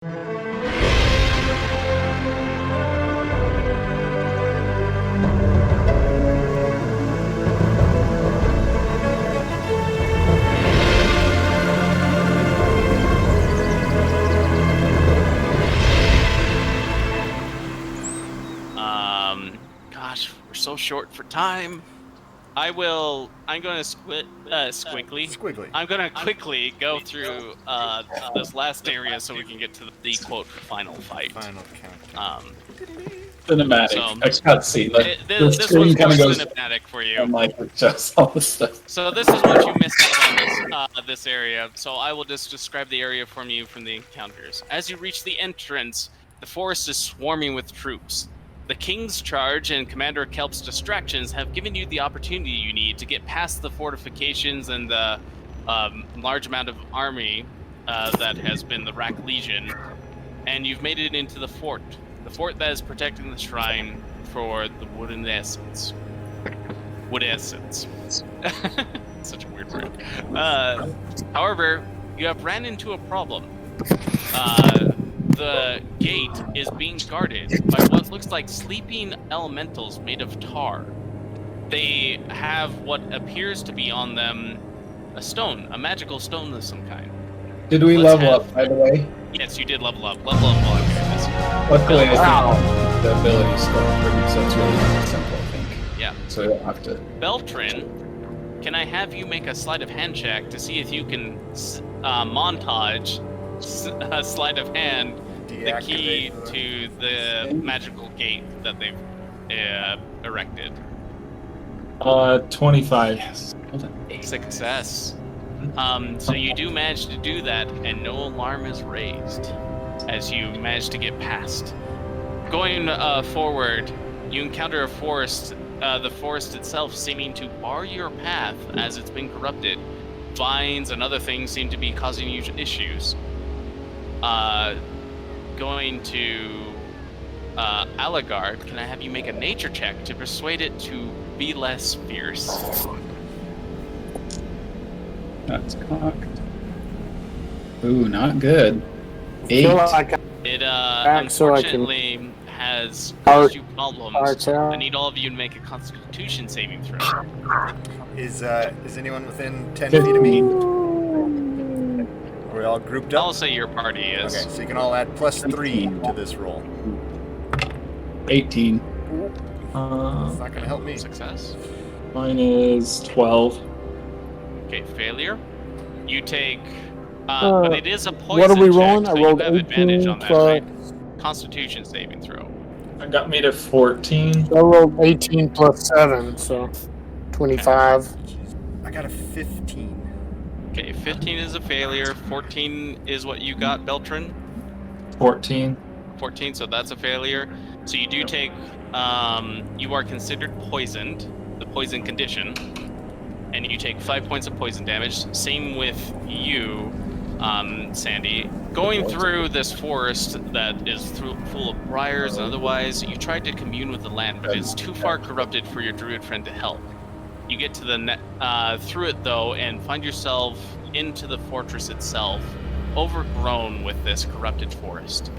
Gosh, we're so short for time. I'm going to squiggly. I'm going to quickly go through this last area so we can get to the quote final fight. Final countdown. Cinematic. So, I can't see. This was more cinematic for you. Like just all the stuff. So this is what you missed out on this area. So I will just describe the area from the encounters. As you reach the entrance, the forest is swarming with troops. The King's Charge and Commander Kelp's distractions have given you the opportunity you need to get past the fortifications and the large amount of army that has been the Rack Legion, and you've made it into the fort that is protecting the shrine for the Woodessence. Such a weird word. However, you have ran into a problem. The gate is being guarded by what looks like sleeping elementals made of tar. They have what appears to be on them a magical stone of some kind. Did we level up, by the way? Yes, you did level up. Level up while I'm doing this. Luckily, I think the ability still improved, so it's really simple, I think. Yeah. So we don't have to... Beltran, can I have you make a sleight of hand check to see if you can montage a sleight of hand the key to the magical gate that they've erected? 25. Yes. Success. So you do manage to do that, and no alarm is raised as you manage to get past. Going forward, you encounter a forest, the forest itself seeming to bar your path as it's been corrupted. Vines and other things seem to be causing you issues. Going to Alagard, can I have you make a nature check to persuade it to be less fierce? That's cocked. Ooh, not good. 8. It unfortunately has caused you problems. I need all of you to make a Constitution saving throw. Is anyone within 10 feet of me? Are we all grouped up? I'll say your party is. Okay, so you can all add +3 to this roll. 18. It's not going to help me. Success. Mine is 12. Okay, failure. You take, but it is a poison what are we check, rolling? so I rolled you have 18 advantage on that, plus... right? Constitution saving throw. That got me to 14. I rolled 18 plus 7, so 25. I got a 15. Okay, 15 is a failure. 14 is what you got, Beltran. 14. 14, so that's a failure. So you do take, you are considered poisoned, the poison condition, and you take 5 points of poison damage. Same with you, Sandy. Going through this forest that is full of briars and otherwise, you tried to commune with the land, but it's too far corrupted for your druid friend to help. You get to the through it though, and find yourself into the fortress itself, overgrown with this corrupted forest.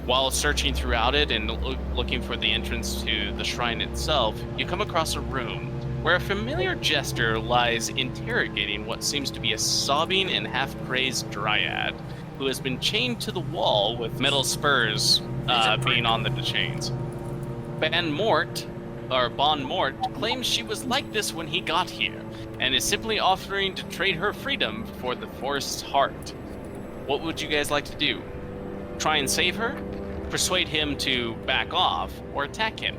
While searching throughout it and looking for the entrance to the shrine itself, you come across a room where a familiar jester lies interrogating what seems to be a sobbing and half-crazed dryad, who has been chained to the wall with metal spurs being on the chains. Bon Mort claims she was like this when he got here, and is simply offering to trade her freedom for the forest's heart. What would you guys like to do? Try and save her? Persuade him to back off, or attack him?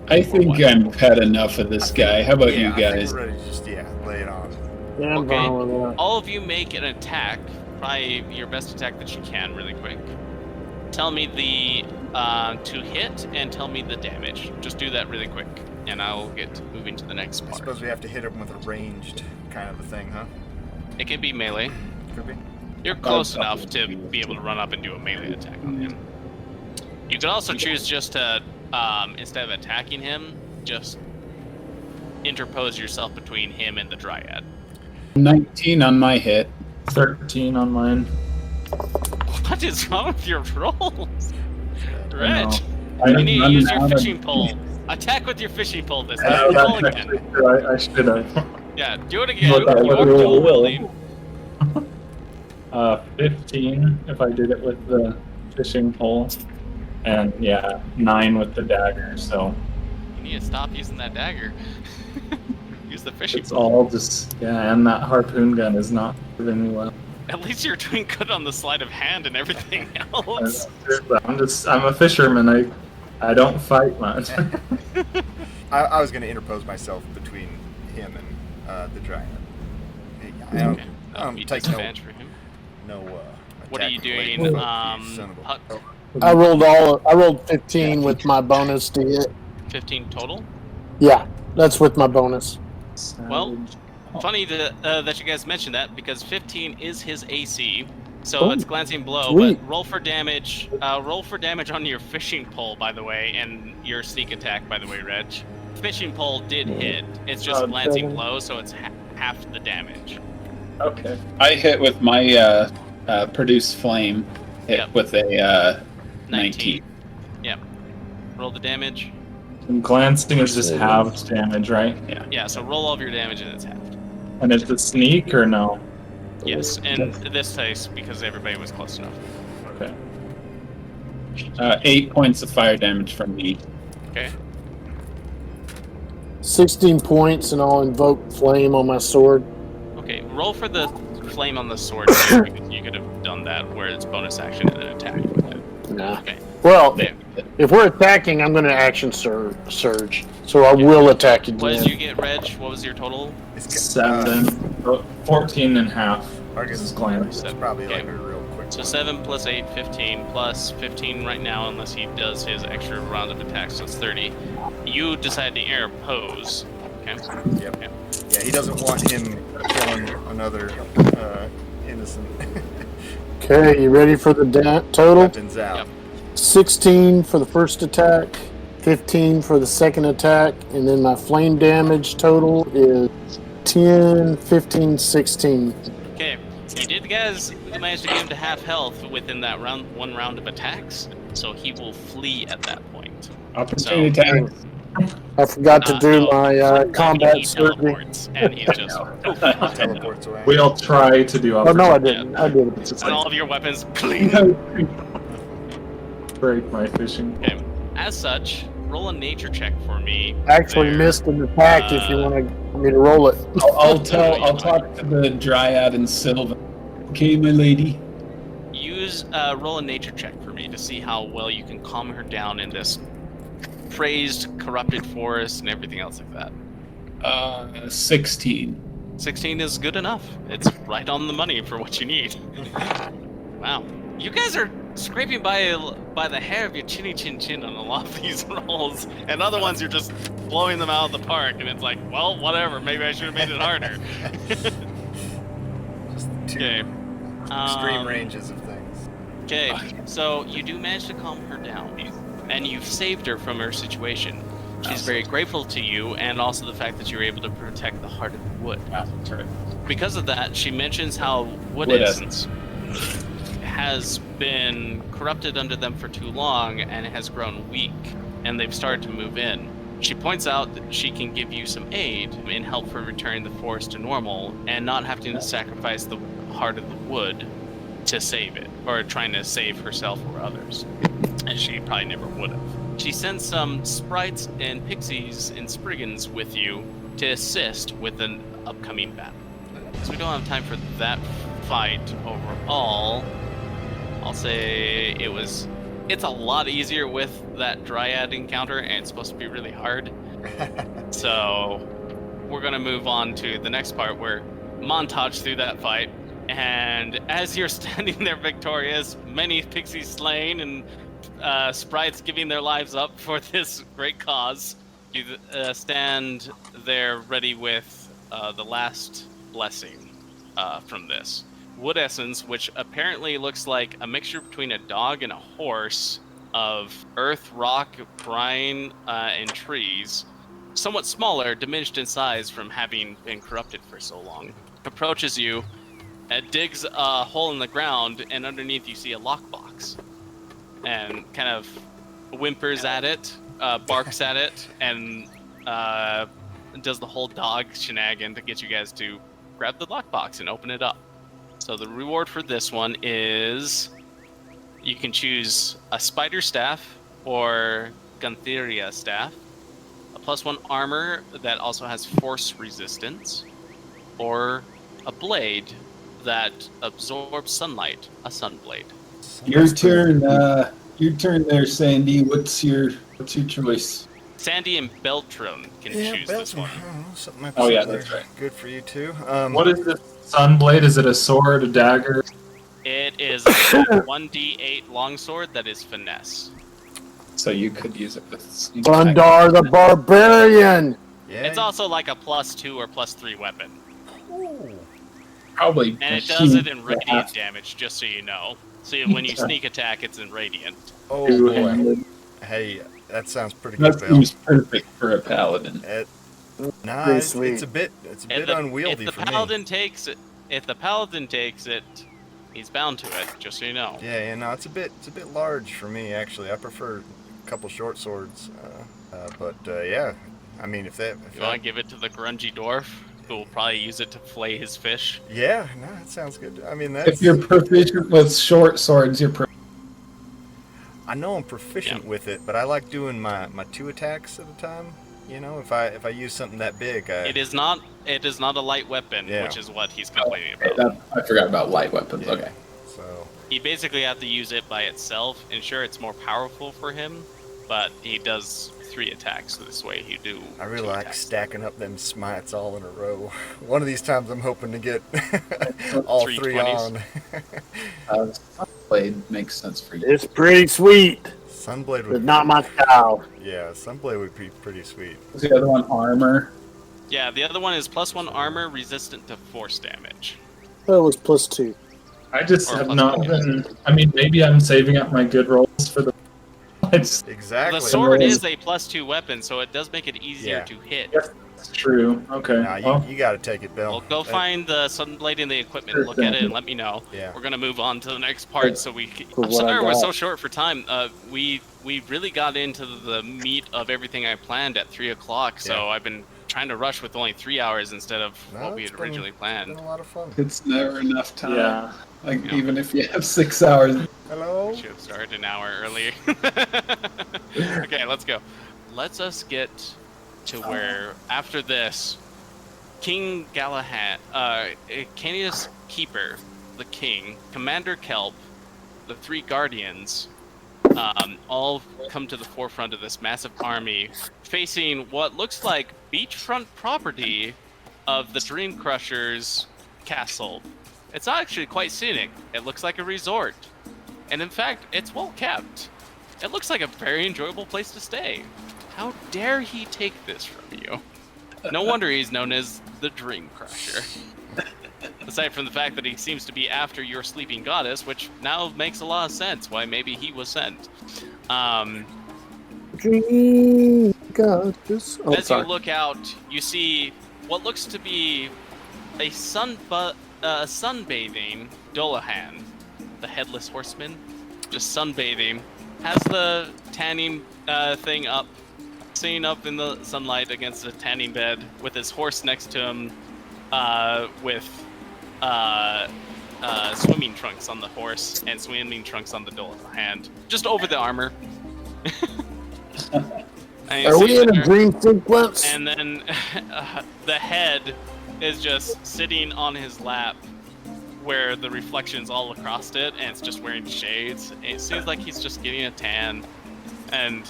I think I've had enough of this guy. How about you guys? I think we're ready to just, lay it on. Yeah, I'm fine with that. All of you make an attack, probably your best attack that you can, really quick. Tell me the to hit and tell me the damage. Just do that really quick, and I'll get moving to the next part. I suppose we have to hit him with a ranged kind of a thing, huh? It can be melee. Could be. You're close enough to be able to run up and do a melee attack on him. You can also choose just to, instead of attacking him, just interpose yourself between him and the dryad. 19 on my hit. 13 on mine. What is wrong with your rolls? Reg, I you need to I'm use your out of- fishing pole. Attack with your fishing pole this time. That's Roll actually again. true. I should have. Yeah, do it again. But that You are would dual roll. rolling. 15 if I did it with the fishing pole. And yeah, 9 with the dagger, so You need to stop using that dagger. Use the fishing it's pole. all just, yeah, and that harpoon gun is not serving me well. At least you're doing good on the sleight of hand and everything else. I'm a fisherman, I don't fight much. I was going to interpose myself between him and the dryad. I don't, Okay. I don't Be take disadvantage for him. no. What are you attack doing, related stuff, you son of a- Puck? I rolled 15 with my bonus to hit. 15 total? Yeah, that's with my bonus. Well, funny that you guys mentioned that, because 15 is his AC, so Oh, it's glancing blow. sweet. But roll for damage. Roll for damage on your fishing pole, by the way, and your sneak attack, by the way, Reg. Fishing pole did hit. It's just Oh, glancing seven. blow, so it's half the damage. Okay. I hit with my produce flame. Hit Yep. with a 19. Yep. Roll the damage. And glancing is just halved damage, right? Yeah. Yeah, so roll all of your damage and it's halved. And it's a sneak or no? Yes, and this case because everybody was close enough. Okay. 8 points of fire damage from me. Okay. 16 points, and I'll invoke flame on my sword. Okay, roll for the flame on the sword too, because you could have done that where it's bonus action and then attack. Nah. Okay. Well, There. if we're attacking, I'm going to action surge. So I will attack again. What did you get, Reg? What was your total? It's 7. 14 and a half. Argus This is is glance. It's probably Okay. like a real quick. So one. 7 plus 8, 15, plus 15 right now, unless he does his extra round of attacks, so it's 30. You decide to interpose. Okay. Yep. Okay. Yeah, he doesn't want him killing another innocent Okay, you ready for the total? weapons out. Yep. 16 for the first attack, 15 for the second attack, and then my flame damage total is 10, 15, 16. Okay. You did, guys, manage to get him to half health within that one round of attacks, so he will flee at that point. Opportunity So- attack. I forgot to do No, my combat he surgery. teleports, and he's just Teleports away. We'll try to do Oh, no, I opportunity. didn't. I did it. It's just and all like of your weapons clean. break my fishing. Okay. As such, roll a nature check for me. Actually there. missed an attack if you want me to roll it. I'll talk to the dryad and Sylvan. Okay, my lady. Use roll a nature check for me to see how well you can calm her down in this crazed, corrupted forest and everything else like that. 16. 16 is good enough. It's right on the money for what you need. Wow. You guys are scraping by the hair of your chinny chin chin on a lot of these rolls, and other ones you're just blowing them out of the park, and it's like, well, whatever. Maybe I should have made it harder. Just two Okay. extreme ranges of things. Okay, so you do manage to calm her down, and you've saved her from her situation. She's very grateful to you, and also the fact that you were able to protect the heart of the wood. Because of that, she mentions how Woodessence has been corrupted under them for too long and has grown weak, and they've started to move in. She points out that she can give you some aid in help for returning the forest to normal and not having to sacrifice the heart of the wood to save it, or trying to save herself or others. And she probably never would have. She sends some sprites and pixies and spriggans with you to assist with an upcoming battle. Because we don't have time for that fight overall, I'll say it's a lot easier with that dryad encounter, and it's supposed to be really hard. So we're gonna move on to the next part where montage through that fight, and as you're standing there victorious, many pixies slain and sprites giving their lives up for this great cause, you stand there ready with the last blessing from this. Woodessence, which apparently looks like a mixture between a dog and a horse of earth, rock, brine, and trees, somewhat smaller, diminished in size from having been corrupted for so long, approaches you It digs a hole in the ground, and underneath you see a lockbox. And kind of whimpers at it, barks at it, and does the whole dog shenanigan to get you guys to grab the lockbox and open it up. So the reward for this one is you can choose a spider staff or Guntheria staff, a +1 armor that also has force resistance, or a blade that absorbs sunlight, a sunblade. Your turn. Your turn there, Sandy. What's your choice? Sandy and Beltram can choose this one. Something like Oh, yeah, that. that's right. Good for you too. What is this sunblade? Is it a sword, a dagger? It is a 1d8 longsword that is finesse. So you could use it with sneak Bundar the Barbarian! Yeah. It's also like a +2 or +3 weapon. Ooh. Probably. And it does it in radiant damage, just so you know. So when you sneak attack, it's in radiant. Oh boy. Two-handed. Hey, that sounds pretty good, That Bill. seems perfect for a paladin. Nah, Pretty it's sweet. a bit unwieldy if for the paladin me. takes it, he's bound to it. Just so you know. Yeah, no, it's a bit large for me actually. I prefer a couple short swords, but yeah, I mean if You want to give it to the grungy dwarf, who will probably use it to flay his fish? yeah, no, that sounds good. I mean that's If you're proficient with short swords, I know I'm proficient with it, but I like doing my 2 attacks at a time. You know, if I use something that big, It is not a light weapon, Yeah. which is what he's complaining about. I forgot about light weapons. Yeah. Okay. So You basically have to use it by itself, and sure, it's more powerful for him, but he does 3 attacks this way. You do. I really 2 like attacks. stacking up them smites all in a row. One of these times I'm hoping to get all 3 320s. on. Sunblade makes sense for you. It's pretty sweet, Sunblade but would not my style. Yeah, Sunblade would be pretty sweet. What's the other one? Armor. Yeah, the other one is +1 armor, resistant to force damage. That was +2. I just Or have plus not one. been. I mean, maybe I'm saving up my good rolls for the. It's Exactly. The sword Rolls. is a +2 weapon, so it does make it easier Yeah. to hit. yes, that's true. Okay. Nah, Well, you got to take it, Bill. Well, go That- find the sunblade in the equipment, Sure look at it, thing. and let me know. Yeah. We're gonna move on to the next part, so we. For I'm what I sorry we're got. so short for time. We really got into the meat of everything I planned at 3 o'clock, so Yeah. I've been trying to rush with only 3 hours instead of No, what we it's had been- originally It's planned. been a lot of fun. It's never enough time. yeah. Like Yeah. even if you have 6 hours. Hello? Should have started an hour earlier. Okay, let's go. Let's us get to where after this, King Galahad, Canius Keeper, the King, Commander Kelp, the 3 Guardians, all come to the forefront of this massive army, facing what looks like beachfront property of the Dream Crusher's castle. It's actually quite scenic. It looks like a resort. And in fact, it's well kept. It looks like a very enjoyable place to stay. How dare he take this from you? No wonder he's known as the Dream Crusher. Aside from the fact that he seems to be after your sleeping goddess, which now makes a lot of sense why maybe he was sent. Dream goddess. Oh, As sorry. you look out, you see what looks to be a sunbathing Dolahan, the headless horseman, just sunbathing, has the tanning thing up, sitting up in the sunlight against a tanning bed with his horse next to him, with swimming trunks on the horse and swimming trunks on the Dolahan, just over the armor. And you Are see we in there- a dream sequence? And then the head is just sitting on his lap where the reflection's all across it, and it's just wearing shades. And it seems like he's just getting a tan, and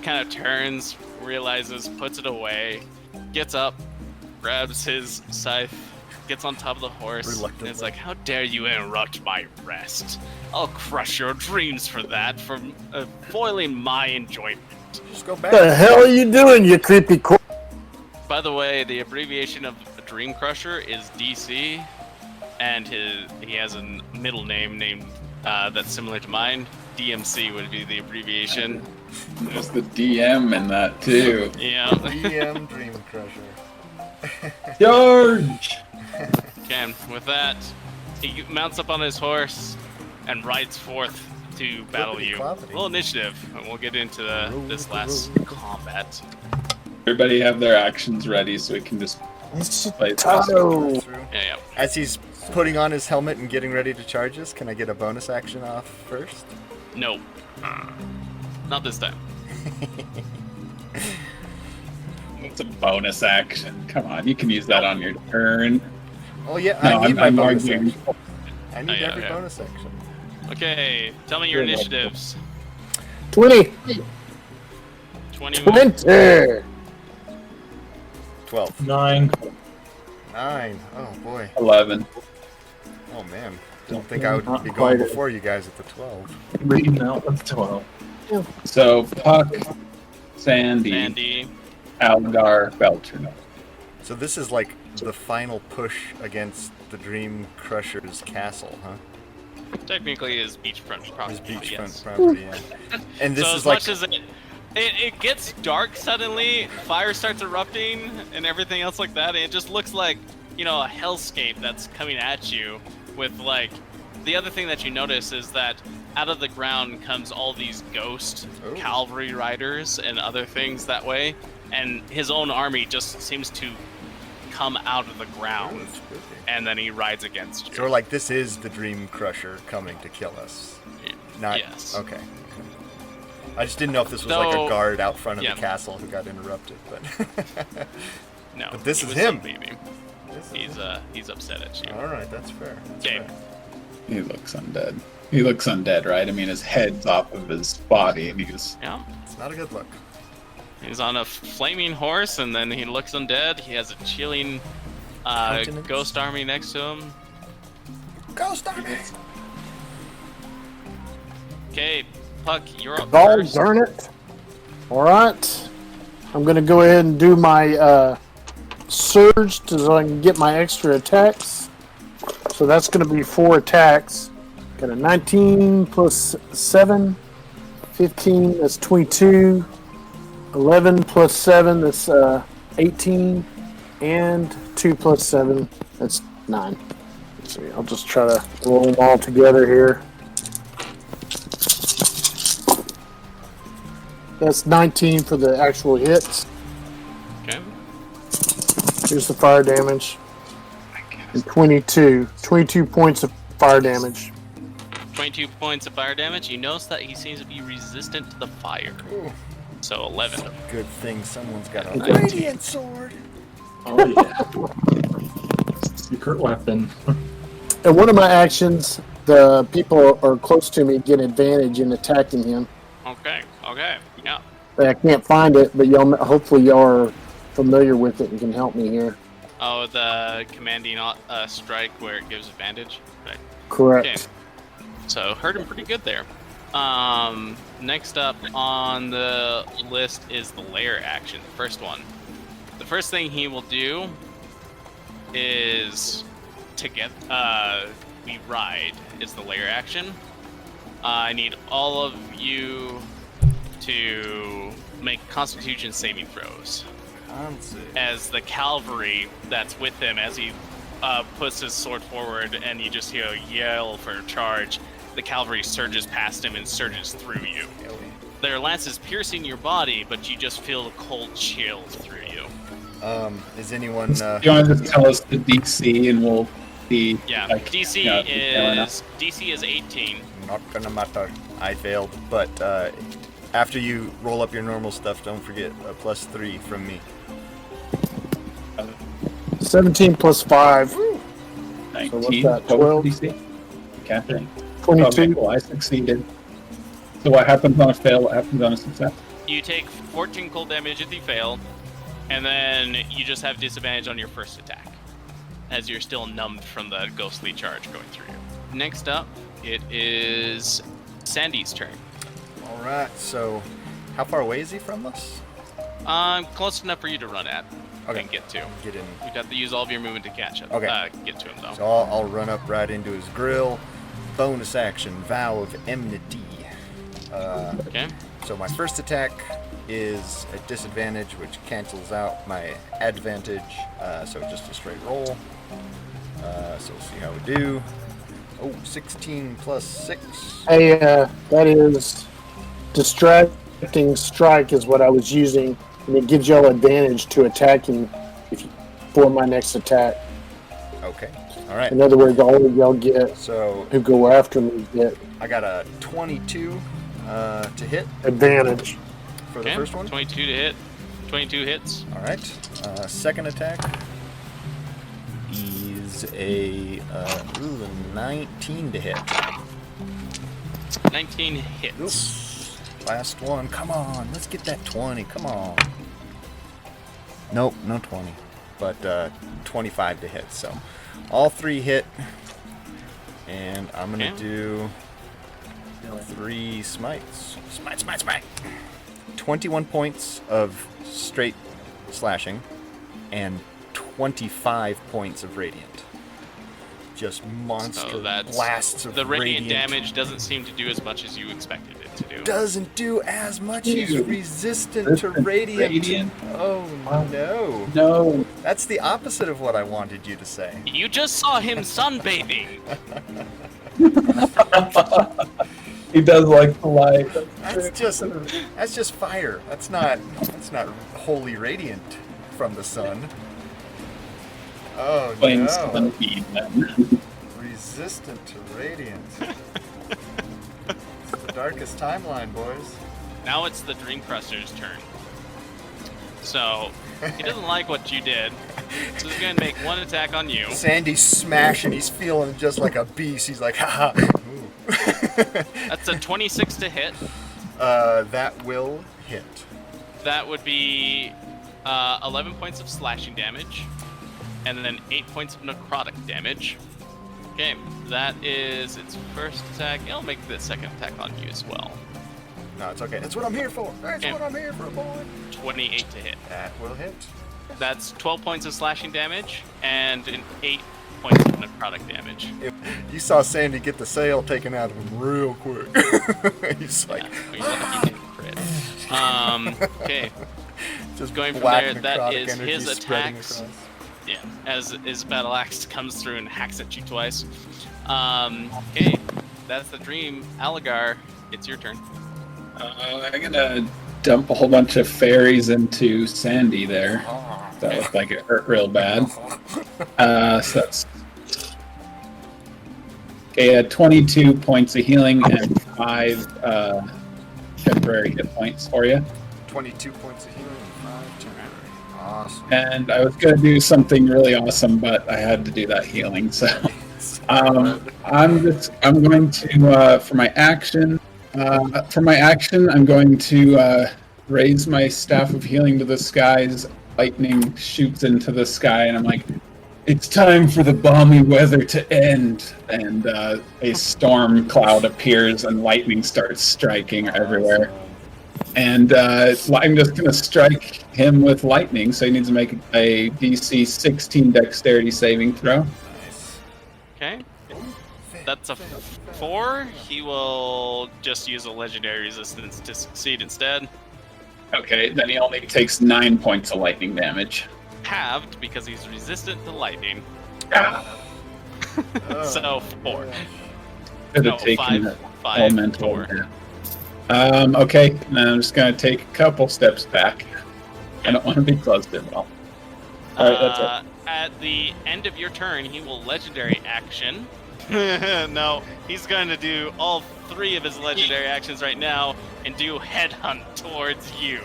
kind of turns, realizes, puts it away, gets up, grabs his scythe, gets on top of the horse, and Reluctantly. it's like, how dare you interrupt my rest? I'll crush your dreams for that, for foiling my enjoyment. Just go What the back. hell are you doing, you creepy By the way, the abbreviation of Dream Crusher is DC, and he has a middle name named that's similar to mine. DMC would be the abbreviation. There's the DM in that too. Yeah. DM Dream Crusher. George! Okay, with that, he mounts up on his horse and rides forth to battle you. Roll initiative, and we'll get into this last combat. Everybody have their actions ready so we can just play it. Yeah. As he's putting on his helmet and getting ready to charge us, can I get a bonus action off first? No. Not this time. It's a bonus action. Come on, you can use that on your turn. Oh yeah, No, I need my bonus arguing. action. I need yeah, every yeah. bonus action. Okay, tell me your initiatives. 20. 21. 20. 12. 9. 9. Oh boy. 11. Oh man. Didn't think I would Not be quite going it. before you guys at the 12. Reading out of 12. So, Puck, Sandy, Sandy. Algar, Belcherno. So this is like the final push against the Dream Crusher's castle, huh? Technically is beachfront property. His beachfront yes. property, yeah. And this So is as like much as it gets dark suddenly, fire starts erupting and everything else like that, and it just looks like, you know, a hellscape that's coming at you with like, the other thing that you notice is that out of the ground comes all these ghost cavalry riders and other things that way, and his own army just seems to come out of the ground, and then he rides against you. So we're like, this is the Dream Crusher coming to kill us. Not Yes. Okay. I just didn't know if this was like a guard out front of yeah. the castle who got interrupted, but No, But this he is was him. sunbeaming. This is- He's upset at you. all right, that's fair. That's Okay. fair. He looks undead. He looks undead, right? I mean, his head's off of his body, and he's... Yeah. It's not a good look. He's on a flaming horse, and then he looks undead. He has a chilling Countenance. ghost army next to him. Ghost army. Okay, Puck, you're up Dog first. darn it. Alright. I'm going to go ahead and do my surge so I can get my extra attacks. So that's going to be 4 attacks. Got a 19 plus 7. 15, that's 22. 11 plus 7, that's 18. And 2 plus 7, that's 9. Let's see, I'll just try to roll them all together here. That's 19 for the actual hits. Okay. Here's the fire damage. And 22. 22 points of fire damage. 22 points of fire damage. You notice that he seems to be resistant to the fire. Ooh. So 11. Good thing someone's got a 19. radiant sword. Oh, yeah. Secret weapon. And one of my actions, the people are close to me get advantage in attacking him. Okay. Yeah. But I can't find it, but y'all, hopefully y'all are familiar with it and can help me here. Oh, the commanding strike where it gives advantage. Right. Correct. Okay. So hurt him pretty good there. Next up on the list is the lair action, the first one. The first thing he will do is to get we ride is the lair action. I need all of you to make Constitution saving throws. As the cavalry that's with him, as he puts his sword forward and you just hear a yell for a charge, the cavalry surges past him and surges through you. Their lances piercing your body, but you just feel a cold chill through you. Is anyone? You want to just tell us the DC, and we'll see. Yeah, like, DC you know, if it's fair enough. is 18. Not gonna matter. I failed, but after you roll up your normal stuff, don't forget a +3 from me. 17 plus 5. 19 So what's that, total 12? DC? Okay. 22. Okay, cool. I succeeded. So what happens on a fail? What happens on a success? You take 14 cold damage if you fail, and then you just have disadvantage on your first attack, as you're still numbed from the ghostly charge going through you. Next up, it is Sandy's turn. All right. So, how far away is he from us? Close enough for you to run at Okay. and get to. Get in. You'd have to use all of your movement to catch up. Okay. Get to him though. So I'll run up right into his grill. Bonus action, Vow of Enmity. Okay. So my first attack is a disadvantage, which cancels out my advantage. So just a straight roll. So we'll see how we do. Oh, 16 plus 6. Hey, that is distracting strike is what I was using, and it gives y'all advantage to attacking for my next attack. Okay. All right. In other words, all of y'all get So who go after me get I got a 22 to hit advantage. for the first one. 22 to hit. 22 hits. All right. Second attack is a 19 to hit. 19 hits. Oops. Last one. Come on. Let's get that 20. Come on. Nope, no 20. But 25 to hit. So all 3 hit. And I'm going to do 3 smites. Smite. 21 points of straight slashing and 25 points of radiant. Just monster So that's blasts of the radiant radiant. damage doesn't seem to do as much as you expected it to do. Doesn't do as much. He's Dude. resistant to radiant. Oh no. No. That's the opposite of what I wanted you to say. You just saw him sunbathing. He does like to lie. That's just fire. That's not wholly radiant from the sun. Oh Plain no. sunbeam, then. Resistant to radiant. It's the darkest timeline, boys. Now it's the Dream Crusher's turn. So, he doesn't like what you did. So he's going to make one attack on you. Sandy's smashing. He's feeling just like a beast. He's like, haha. That's a 26 to hit. That will hit. That would be 11 points of slashing damage. And then 8 points of necrotic damage. Okay, that is its first attack. It'll make the second attack on you as well. No, it's okay. That's what I'm here for. That's Okay. what I'm here for, boy. 28 to hit. That will hit. That's 12 points of slashing damage and 8 points of necrotic damage. You saw Sandy get the sail taken out of him real quick. He's like, You're lucky you didn't crit. Okay, just going from black there, that necrotic is energy his spreading attacks. across. Yeah, as his battle axe comes through and hacks at you twice. Okay, that's the dream. Aligar, it's your turn. I'm gonna dump a whole bunch of fairies into Sandy there. That looked like it hurt real bad. So that's 22 points of healing and 5 temporary hit points for you. 22 points of healing and 5 temporary. Awesome. And I was gonna do something really awesome, but I had to do that healing. So I'm going to for my action. I'm going to raise my staff of healing to the skies. Lightning shoots into the sky, and I'm like, "It's time for the balmy weather to end." And a storm cloud appears, and lightning starts striking everywhere. And I'm just going to strike him with lightning, so he needs to make a DC 16 dexterity saving throw. Nice. Okay, that's a 4. He will just use a legendary resistance to succeed instead. Okay, then he only takes 9 points of lightning damage. Halved because he's resistant to lightning. Ah, Oh, So 4. could No, have taken 5. elemental. 4. Okay, now I'm just going to take a couple steps back. I don't want to be close to him at all. Alright, that's it. At the end of your turn, he will legendary action. No, he's going to do all 3 of his legendary actions right now and do headhunt towards you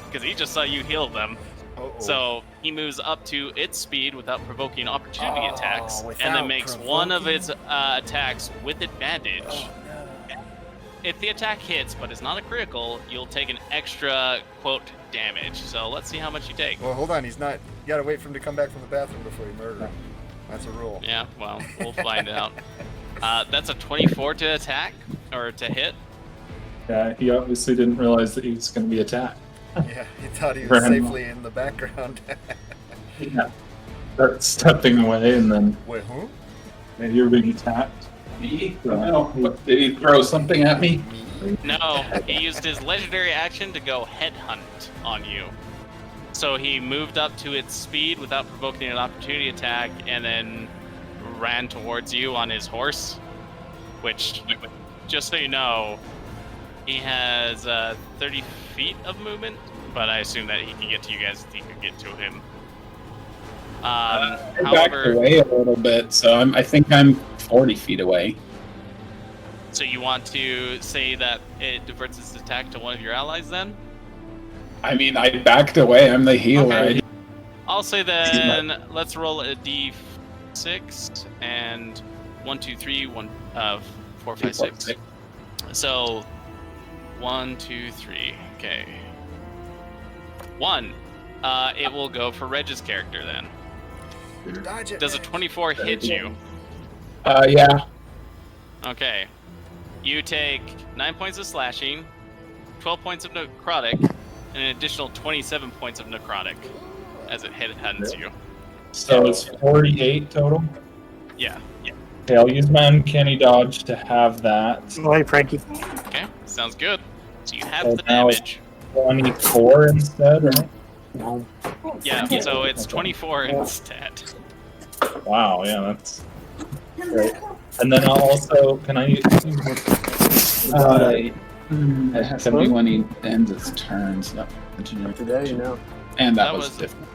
because he just saw you heal them. Uh-oh. So he moves up to its speed without provoking opportunity attacks, and without then makes one of provoking? its attacks with advantage. Oh, no. If the attack hits but is not a critical, you'll take an extra quote damage. So let's see how much you take. Well, hold on. He's not. You gotta wait for him to come back from the bathroom before you murder him. That's a rule. Yeah, well, we'll find out. That's a 24 to attack or to hit. Yeah, he obviously didn't realize that he was going to be attacked. Yeah, he thought he was For him. safely in the background. Yeah. Start stepping away, and then Wait, who? you're being attacked. Me? No, did he throw something at me? No, he used his legendary action to go headhunt on you. So he moved up to its speed without provoking an opportunity attack, and then ran towards you on his horse, which, just so you know, he has 30 feet of movement, but I assume that he can get to you guys if he could get to him. I backed However, away a little bit, so I think I'm 40 feet away. so you want to say that it diverts its attack to one of your allies then? I mean, I backed away. I'm the healer. Okay. I'll say then, let's roll a d6 and 1, 2, 3, 4, 5, 6. So 1, 2, 3. Okay. 1. It will go for Reg's character then. Dodge it. Does a 24 hit you? Yeah. Okay. You take 9 points of slashing, 12 points of necrotic, and an additional 27 points of necrotic as it hits you. So it's 48 total. Yeah. Okay, I'll use my uncanny dodge to have that. Oh, hey, Frankie. Okay, sounds good. So you have So the now it's- damage. 24 instead, right? No. Yeah, so it's 24 instead. Wow, yeah, that's great. And then I'll also, can I use It has to be when he ends its turn. So Today, no. and that That was was- different.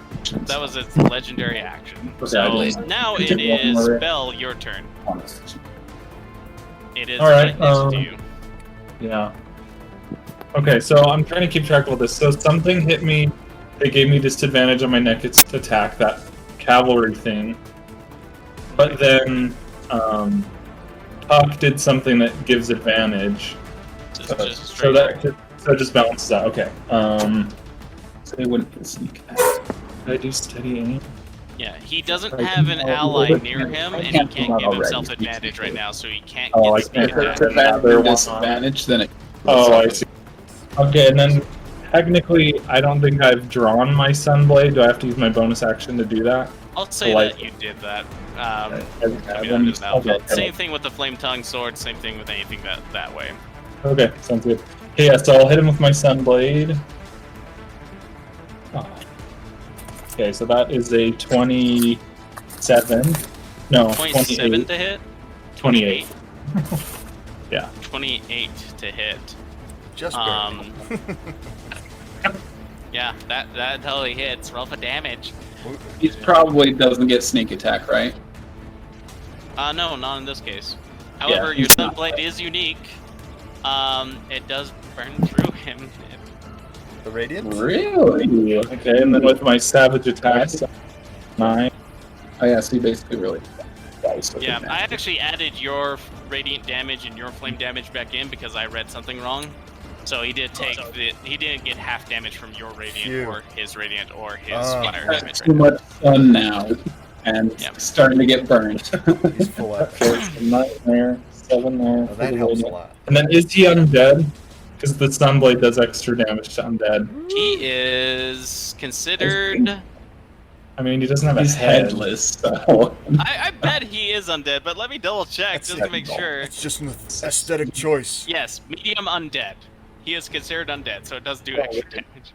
That was its legendary action. So Okay. now Take it one is more. Bell, your turn. It is All right, next to you. Yeah. Okay, so I'm trying to keep track of this. So something hit me. They gave me disadvantage on my next attack, that cavalry thing. But then Puck did something that gives advantage. Just So straight that just balances out. Okay. So they wouldn't get sneak attack. Did I do steady aim? Yeah, he doesn't I have can- an ally near him, and he can't can't come out give already. himself advantage right now, so he can't Oh, I get sneak can't. attack. If another one- disadvantage, then it. Oh, I see. Okay, and then technically, I don't think I've drawn my Sunblade. Do I have to use my bonus action to do that? I'll say Like- that you did that. I mean, Okay, under the outfit. okay. Same thing with the flame tongue sword. Same thing with anything that way. Okay, sounds good. Okay, yeah, so I'll hit him with my Sunblade. Oh. Okay, so that is a 27. No, 27 28. to hit. 28. Yeah. 28 to hit. Just barely. Yeah, that totally hits. Roll for damage. He probably doesn't get sneak attack, right? No, not in this case. However, your he's not. Sunblade is unique. It does burn through him. The radiant? Really? Okay, and then with my Savage attack, 9. Oh yeah, so he basically really. Yeah, I actually added your radiant damage and your flame damage back in because I read something wrong. So he did take he didn't get half damage from your radiant Phew. or his radiant or his Oh. fire Has damage. too much sun now, and Yep. starting to get burned. He's full up. Okay, so 9 there, 7 there. Well, for that the helps a radiant. lot. And then is he undead? Because the Sunblade does extra damage to undead. He is considered. I mean, he doesn't have He's a head. headless, so. I bet he is undead, but let me double check That's just to make sure. It's just an aesthetic choice. Yes, medium undead. He is considered undead, so it does do extra damage.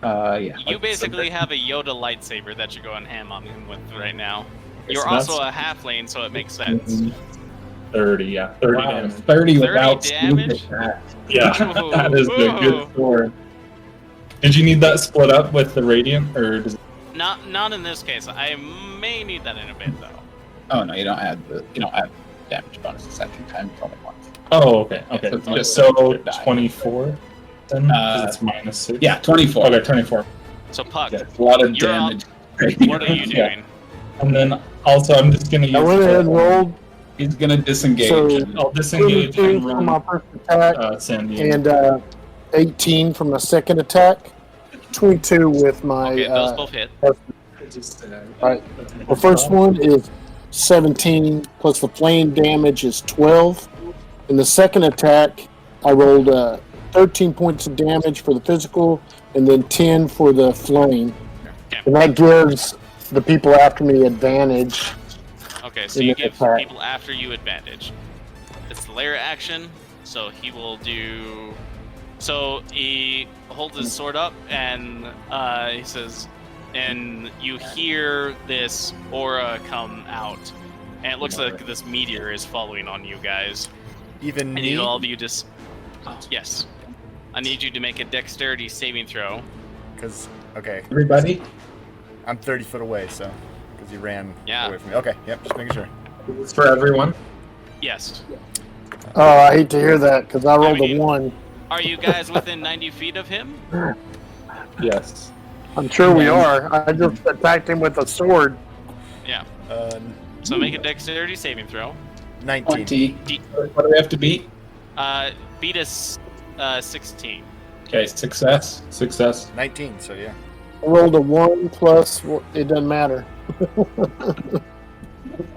Yeah. You basically have a Yoda lightsaber that you're going ham on him with right now. Okay, You're so also that's- a halfling, so it makes sense. 30, yeah. 30 Wow, damage. 30 without damage? sneak attack. Yeah, Ooh, that is a ooh. good sword. Did you need that split up with the Radiant, or does Not in this case. I may need that in a bit though. Oh no, you don't add damage bonuses every time. It's only once. Oh, okay, okay. so it's only So die. 24 then? 'Cause it's minus 6? Yeah, 24. Okay, 24. So Puck, Yeah. A lot of You're damage. what are you Yeah. doing? And then also, I'm just gonna use. I went ahead and rolled He's gonna disengage. So- and- I'll disengage 22 and from my run first attack Sandy. and 18 from the second attack. 22 with my. Okay, those both hit. Right. The first one is 17 plus the flame damage is 12. In the second attack, I rolled 13 points of damage for the physical and then 10 for the flame. Okay. And that gives the people after me advantage. Okay, so In you the give attack. people after you advantage. It's the layer action, so he will do. So he holds his sword up and he says, and you hear this aura come out, And it looks like this meteor is following on you guys. Even I me? need all of you to... yes. I need you to make a dexterity saving throw. Because, okay, Everybody? I'm 30 foot away, so... Because you ran Yeah. away from me. Okay, yep, just making sure. It's for everyone. Yes. Oh, I hate to hear that because I rolled mean- a 1. Are you guys within 90 feet of him? Yes. I'm sure we are. I just attacked him with a sword. Yeah. So So make a dexterity saving throw. 19. 20. What do we have to beat? Beat us 16. Okay, success. Success. 19, so yeah. I rolled a 1 plus, it doesn't matter.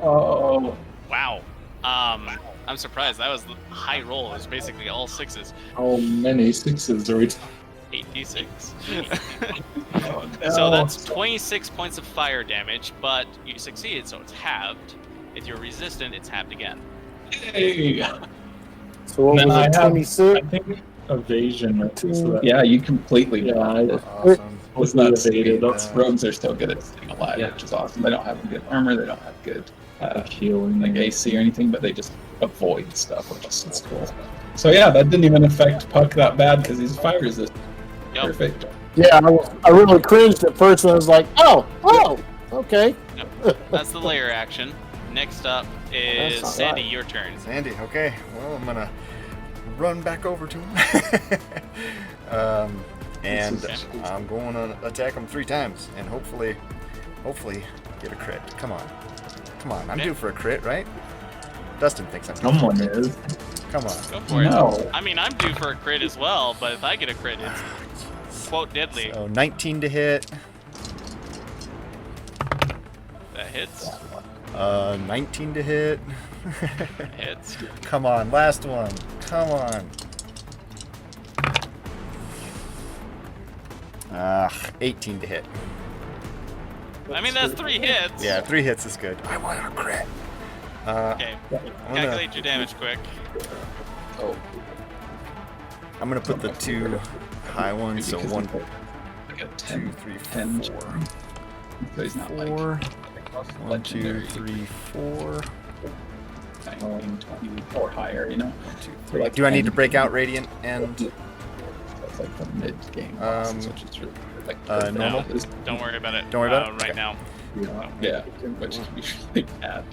Oh. Wow. I'm surprised. That was the high roll. It was basically all 6s. How many 6s are we 8d6. Oh, no. So that's 26 points of fire damage, but you succeeded, so it's halved. If you're resistant, it's halved again. Hey. So what Then was I it, have- 26? I think evasion. Right? So that Yeah, you completely Yeah, denied it. Awesome. was Not not evaded. That's rogues are still good at staying alive, Yeah. which is awesome. They don't have good armor, they don't have good Healing. like AC or anything, but they just avoid stuff, which is cool. So yeah, that didn't even affect Puck that bad because he's fire resistant. Yep. Perfect. Yeah, I really cringed at first and I was like, oh, okay. That's the layer action. Next up is That's not Sandy, right. your turn. Sandy, okay. Well, I'm gonna run back over to him. And I'm going to attack him 3 times and hopefully get a crit. Come on. I'm Okay. due for a crit, right? Dustin thinks I'm due. Someone is. Come on. Go for it. No. I mean, I'm due for a crit as well, but if I get a crit, it's quote deadly. So 19 to hit. That hits. 19 to hit. Hits. Come on, last one. Come on. 18 to hit. I mean, that's 3 hits. Yeah, 3 hits is good. I want a crit. Okay. I'm Calculate your damage quick. gonna put the 2 high ones, so 1, Like a 2, 10, 3, 10 4. So he's not like 4. 1, 2, legendary 3, 4. 19, 20 or higher, you know? 1, 2, For 3. like Do I need to 10. break out Radiant and That's like the mid-game bosses, which is really like normal? Don't worry about it. Don't worry about it? Right Okay. now. Yeah, which is usually bad.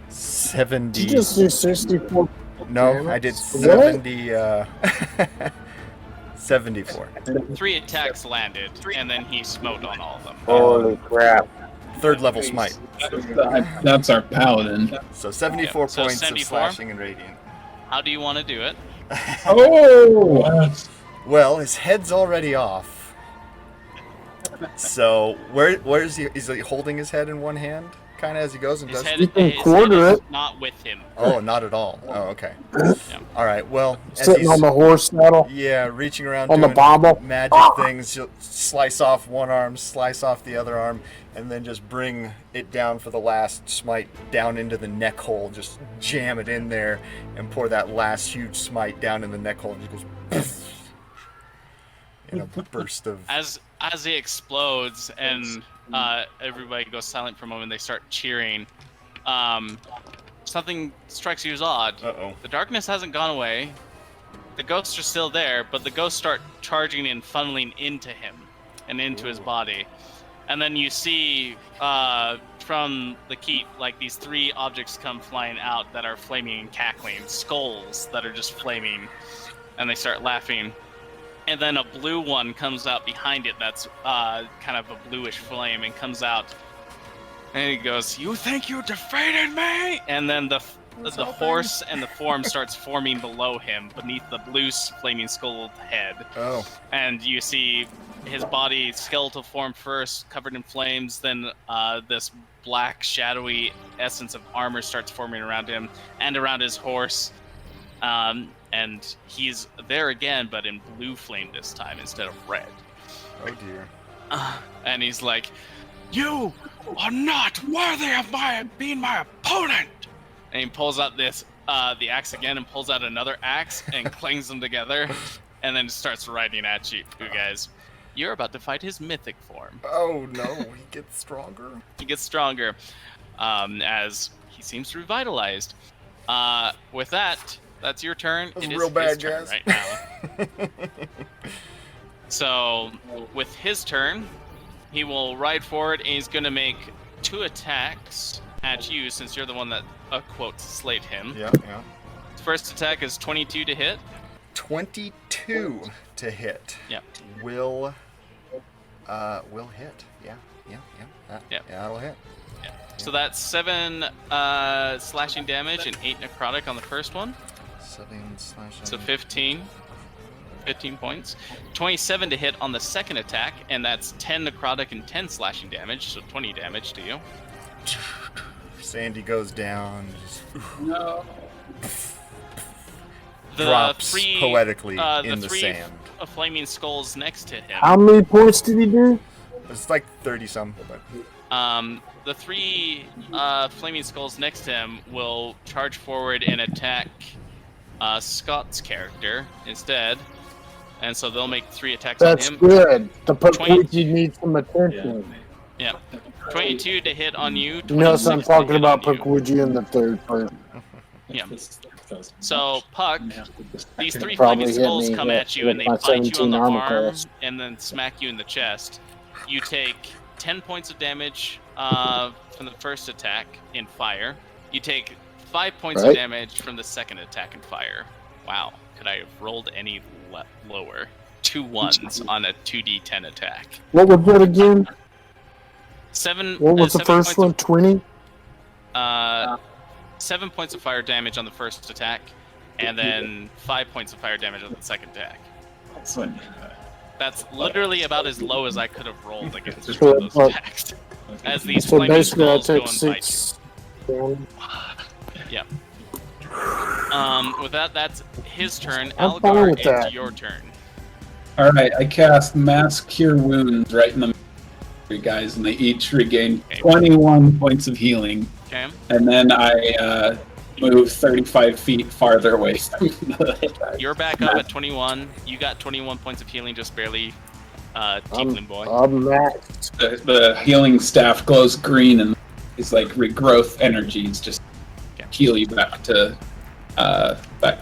70? Did you just do 64? No, I did What? 70. 74. 3 attacks landed, and then he smote on all of them. Holy crap. 3rd level smite. That's our paladin. So 74 Yeah, so points 74? of slashing and radiant. How do you want to do it? Oh! Well, his head's already off. So where is he? Is he holding his head in one hand, kind of as he goes and His does? head, You can his head quarter is it. not with him. Oh, not at all. Oh, okay. Yeah. All right. Well, as Sitting he's on the horse saddle. yeah, reaching around On the doing bobble. magic Ah! things, you'll slice off one arm, slice off the other arm, and then just bring it down for the last smite down into the neck hole. Just jam it in there and pour that last huge smite down in the neck hole. And it goes poof, in a burst of. As he explodes and everybody goes silent for a moment, they start cheering. Something strikes you as odd. Uh-oh. The darkness hasn't gone away. The ghosts are still there, but the ghosts start charging and funneling into him and into his body. And then you see from the keep, like these 3 objects come flying out that are flaming and cackling, skulls that are just flaming, and they start laughing. And then a blue one comes out behind it that's kind of a bluish flame and comes out. And he goes, "You think you defeated me?" And then the horse and the form starts forming below him, beneath the blue flaming skull head. Oh. And you see his body, skeletal form first, covered in flames. Then this black, shadowy essence of armor starts forming around him and around his horse. And he's there again, but in blue flame this time instead of red. Oh dear. And he's like, "You are not worthy of being my opponent!" And he pulls out the axe again and pulls out another axe and clings them together, and then starts riding at you guys. you're about to fight his mythic form. Oh no, he gets stronger. He gets stronger as he seems revitalized. With that, that's your turn. That's It real is bad, his turn guys. right now. So, with his turn, he will ride forward and he's going to make 2 attacks at you since you're the one that, quote, slayed him. Yeah, yeah. First attack is 22 to hit. 22 to hit. Yep. Will hit. Yeah. Yep. Yeah, it'll hit. Yeah. So that's 7 slashing damage and 8 necrotic on the first one. 7 slashing. So 15 points. 27 to hit on the second attack, and that's 10 necrotic and 10 slashing damage, so 20 damage to you. Sandy goes down. Just, No. drops poetically in the three sand. Flaming skulls next to him. How many points did he do? It's like 30-some, but The 3 flaming skulls next to him will charge forward and attack Scott's character instead, and so they'll make 3 attacks That's on him. good. The 20 Pakuji needs some attention. Yeah, 22 to hit on you. You know, so I'm 26 to talking hit about on you. Pakuji in the third person. Yeah. So Puck, these 3 Probably flaming hit skulls me come with- at you with and they my bite you on 17 the armor arm class. and then smack you in the chest. You take 10 points of damage from the first attack in fire. You take 5 points of Right. damage from the second attack in fire. Wow, could I have rolled any lower? 2 1s on a 2d10 attack. What was that again? 7. What was the 7 first one? points 20? of, 7 points of fire damage on the first attack, and then 5 points of fire damage on the second attack. That's literally about as low as I could have rolled against So, one of those but- attacks. As these So flaming basically, I skulls go took and bite 6. you. With that, that's his turn. I'm fine Algar, with that. it's your turn. All right, I cast Mass Cure Wounds right in the middle of you guys, and they each regain 21 points of healing. Okay. And then I move 35 feet farther away from the You're back up at 21. You got 21 points of healing, just barely. Tiefling boy. I'm maxed. the healing staff glows green, and it's like regrowth energies just heal you back to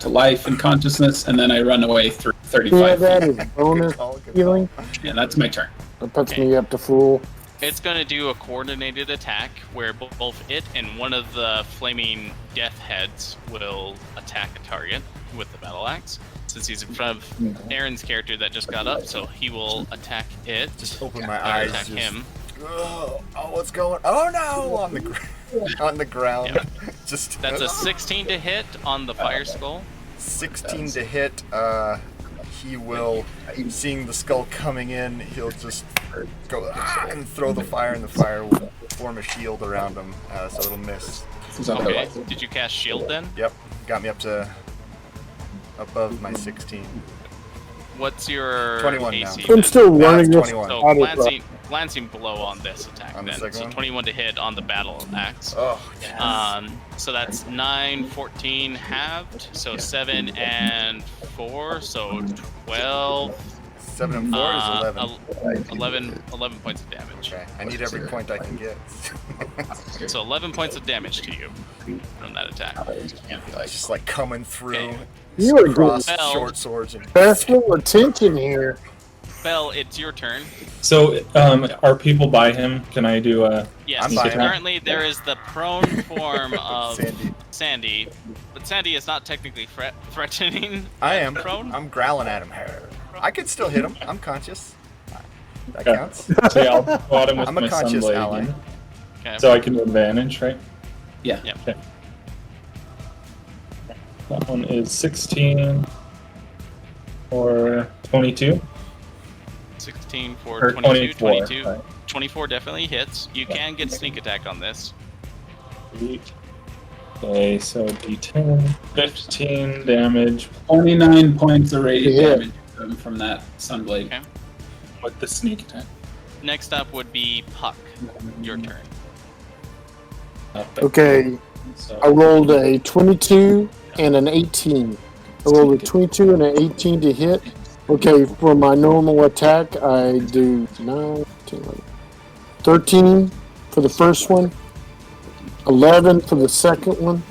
life and consciousness, and then I run away through 35 Yeah, feet. that is bonus Good call. healing. And that's my turn. That puts me up to full. It's going to do a coordinated attack where both it and one of the flaming death heads will attack a target with the battle axe. Since he's in front of Aaron's character that just got up, so he will attack it. Just open my or eyes. attack Just, him. oh, what's going? Oh no! On the ground. Yeah. Just That's a 16 to hit on the fire skull. 16 to hit. He will, seeing the skull coming in, he'll just go and throw the fire, and the fire will form a shield around him, so it'll miss. Okay. Did you cast shield then? Yep, got me up to above my 16. What's your 21 AC? now. then? I'm still Now running it's this. 21. So Audio class. glancing below on this attack On the then. second So one? 21 to hit on the battle axe. Oh, yes. So that's 9, 14 halved. So 7 and 4. So 12. 7 and 4 is 11. 11 points of damage. Okay, I need every point I can get. So 11 points of damage to you from that attack. It's just like coming through. Okay. You are Cross Bell. short swords and Best little attention here. Bell, it's your turn. So, are people by him? Can I do a? Yes, I'm fine. currently there is the prone form of Sandy. Sandy, but Sandy is not technically threatening. I am. Prone? I'm growling at him. I could still hit him. I'm conscious. That Okay. counts. So yeah, I'll go at him with I'm a my conscious sunblade ally. again. Okay. So I can do advantage, right? Yeah. Yep. Okay. That one is 16 or 22. 16 for Or 22, 24, 22. sorry. 24 definitely hits. You can get sneak attack on this. Okay, so D10, 15 damage 29 points of radiant Yeah. damage from that sunblade. Okay. with the sneak attack. Next up would be Puck. Your turn. Okay, So, I rolled a 22 and an 18. I rolled a 22 and an 18 to hit. Okay, for my normal attack, I do 9, 10, 11, 13 for the first one, 11 for the second one,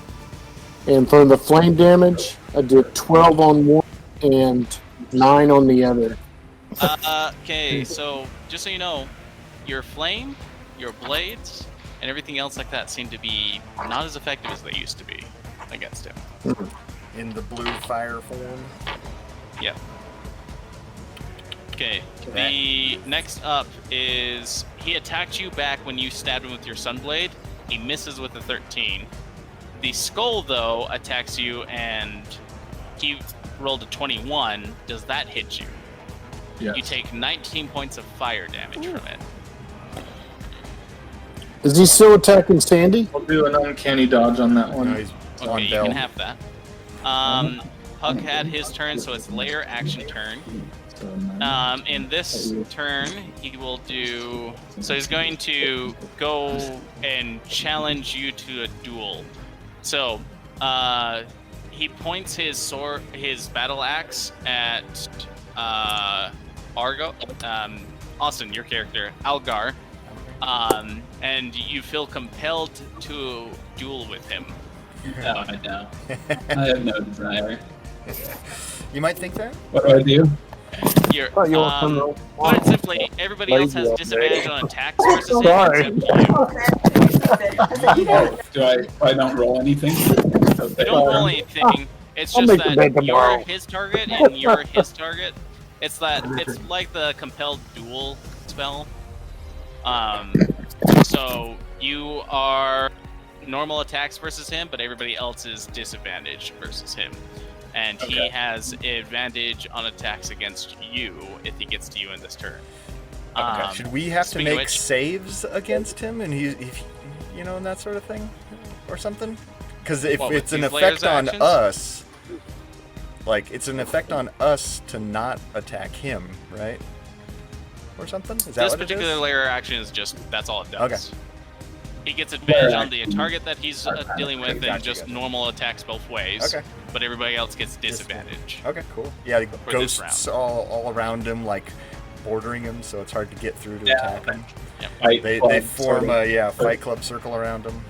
and for the flame damage, I did 12 on one and 9 on the other. Okay, so just so you know, your flame, your blades, and everything else like that seem to be not as effective as they used to be against him. In the blue fire form. Yeah. Okay, the next up is he attacked you back when you stabbed him with your sunblade. He misses with a 13. The skull, though, attacks you and he rolled a 21. Does that hit you? Yes. You take 19 points of fire damage from it. Is he still attacking Sandy? I'll do an uncanny dodge on that No, one. he's Okay, on you Bell. can have that. Puck had his turn, so it's layer action turn. In this turn, he will do. So he's going to go and challenge you to a duel. So, he points his sword, his battle axe at Argo. Austin, your character, Algar. And you feel compelled to duel with him. No, I don't. I have no desire. You might think that? What do I do? You're, Oh, you want to put it simply, everybody else has disadvantage on attacks versus him Sorry. except you. I don't roll anything? You don't roll anything. It's I'll just make the bed that you're tomorrow. his target and you're his target. It's like the compelled duel spell. So you are normal attacks versus him, but everybody else is disadvantaged versus him. And he Okay. has advantage on attacks against you if he gets to you in this turn. Should we have to speaking of make which- saves against him, and and that sort of thing, or something? Because if What, with it's an these layers effect on actions? us, like it's an effect on us to not attack him, right? Or something? Is that This what it particular is? layer action is just, that's all it does. Okay. He gets advantage Layer on the target that he's dealing with and Gotcha, just gotcha. normal attacks both ways. Okay. But everybody else gets disadvantage. Okay, cool. Yeah, the For this ghosts all around him, like bordering him, so it's hard to get through to Yeah. attack him. Fight They club, form sort of. a Fight Club circle around him.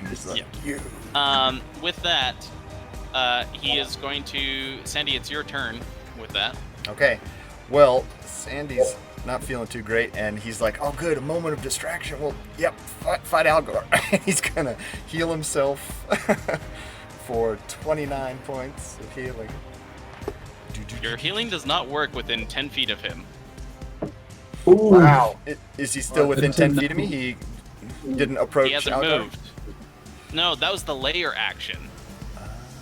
And he's like, you. With that, he is going to... Sandy, it's your turn with that. Okay. Well, Sandy's not feeling too great, and he's like, oh, good, a moment of distraction. Well, yep, fight Algar. He's going to heal himself for 29 points of healing. Your healing does not work within 10 feet of him. Wow. Is he still within 10 feet of me? He didn't approach He hasn't Algar? moved. No, that was the layer action.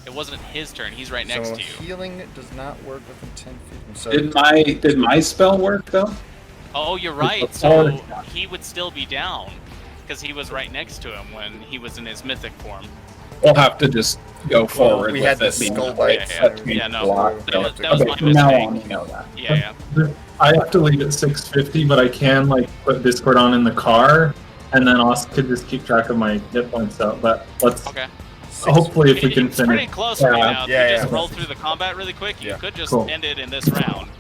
It wasn't his turn. He's right next So to you. healing does not work within 10 feet. So Did my spell work though? Oh, you're right. It's So hard. he would still be down because he was right next to him when he was in his mythic form. We'll have to just go forward we with had the it being skull a bites. Yeah, touch me yeah, no, block. that was Okay, my from now mistake. on, we know that. Yeah. I have to leave at 6:50, but I can put Discord on in the car, and then Austin could just keep track of my hit points out. But let's Okay. hopefully if we can It's pretty finish. close right Yeah. now. If Yeah, you just yeah. roll through the combat really quick, you Yeah. could just Cool. end it in this round.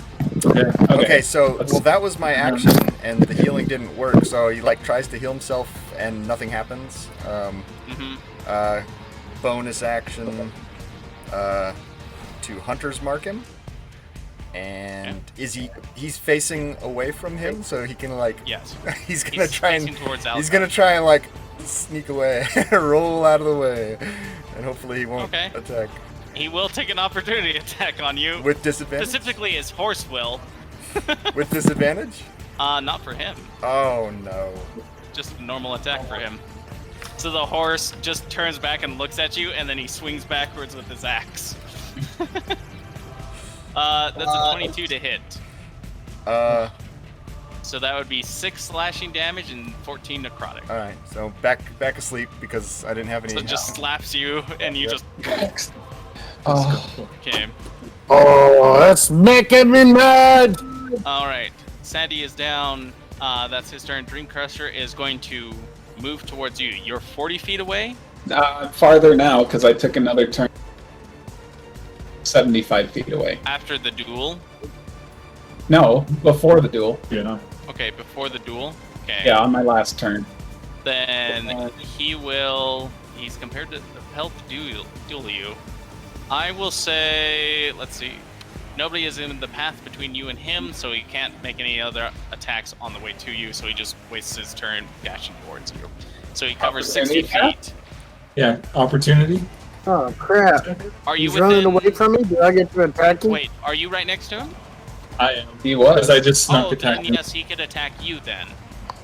Okay. Okay, so well, that was my action, and the healing didn't work. So he tries to heal himself, and nothing happens. Bonus action to Hunter's Mark him, and he's facing away from him, so he can Yes. he's gonna try and facing towards he's Algar. gonna try and sneak away, roll out of the way, and hopefully he won't Okay. attack He will take an opportunity attack on you. with disadvantage. Specifically, his horse will. With disadvantage? Not for him. Oh no. Just a normal attack for him. So the horse just turns back and looks at you, and then he swings backwards with his axe. That's a 22 to hit. So that would be 6 slashing damage and 14 necrotic. All right, so back asleep because I didn't have any. So it just slaps you, and you just... Okay. Oh, that's making me mad. Alright. Sandy is down. That's his turn. Dream Crusher is going to move towards you. You're 40 feet away. Farther now because I took another turn. 75 feet away. After the duel. No, before the duel. Yeah. Okay, before the duel. Okay. Yeah, on my last turn. Then he will. He's compared to compelled to duel you. I will say, let's see. Nobody is in the path between you and him, so he can't make any other attacks on the way to you. So he just wastes his turn dashing towards you. So he covers 60 feet. Yeah, opportunity. Oh crap! Are you He's running within? away from me. Do I get to attack him? Wait, are you right next to him? I am. He was. Because I just snuck Oh, attack then him. yes, he could attack you then.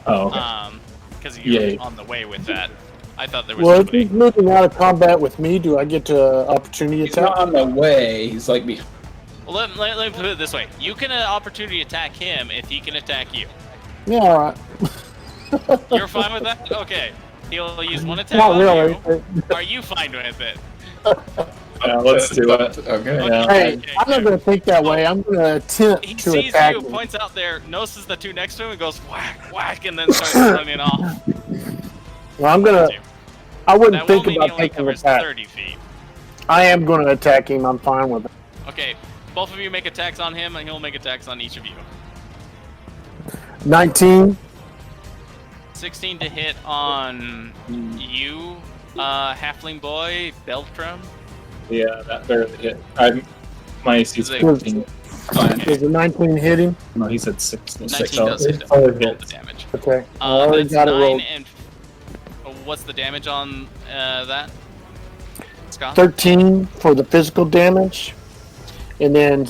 Oh, okay. Because you're Yay. on the way with that. I thought there was Well, if somebody. he's moving out of combat with me, do I get to opportunity He's attack? not on the way. He's like behind. Well, let me put it this way: you can opportunity attack him if he can attack you. Yeah, all right. You're fine with that? Okay. He'll use one attack Not on really. you. Are you fine with it? Yeah, let's do it. Okay. Yeah. Hey, Okay, I'm not good. going to think that way. I'm going to attempt He to sees attack you, him. points out there, notices the two next to him, and goes whack, whack, and then starts running off. Well, I'm going to. I wouldn't That will think mean he about only taking an covers attack. 30 feet. I am going to attack him. I'm fine with it. Okay, both of you make attacks on him, and he'll make attacks on each of you. 19. 16 to hit on you, halfling boy, Beltram. Yeah, that barely hit. My AC is Is it- 15. Does the 19 hit him? No, he said 16. 19 So does hit it probably roll the hits. damage. Okay. I already That's got it 9 rolled. and... What's the damage on that? Scott? 13 for the physical damage, and then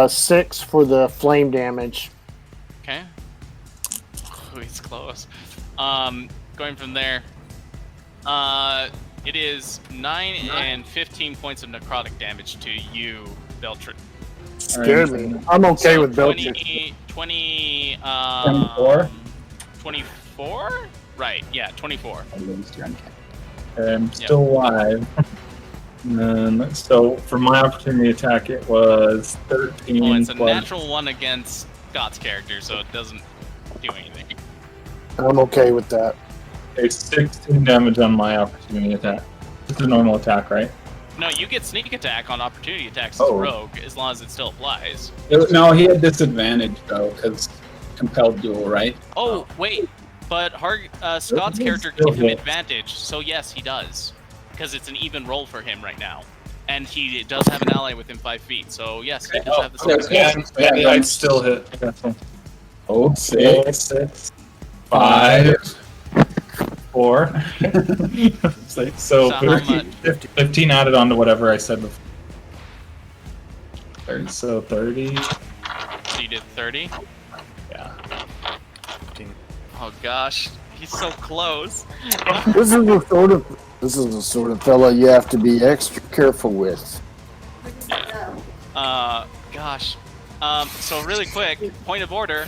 6 for the flame damage. Okay. Oh, he's close. Going from there. It is 9 and 15 points of necrotic damage to you, Beltran. Scared me. I'm okay So with Belcher. 24? 24? Right, yeah, 24. I'm still alive. So for my opportunity attack, it was 13. Well, it's a plus- natural one against Scott's character, so it doesn't do anything. I'm okay with that. Okay, 16 damage on my opportunity attack. It's a normal attack, right? No, you get sneak attack on opportunity attacks as a Oh. rogue, as long as it still applies. No, he had disadvantage though, because compelled duel, right? Oh, wait, but Scott's character Still gave him hits. advantage, so yes, he does. Because it's an even roll for him right now. And he does have an ally within 5 feet, so yes, he does have the same okay. advantage. Yeah, I'd still hit. Oh, 6, 6, 5. 4. So So how 15, 15 added on to whatever I said before. So 30. So you did 30? Yeah. Oh gosh, he's so close. This is the sort of fella you have to be extra careful with. Gosh. So really quick, point of order.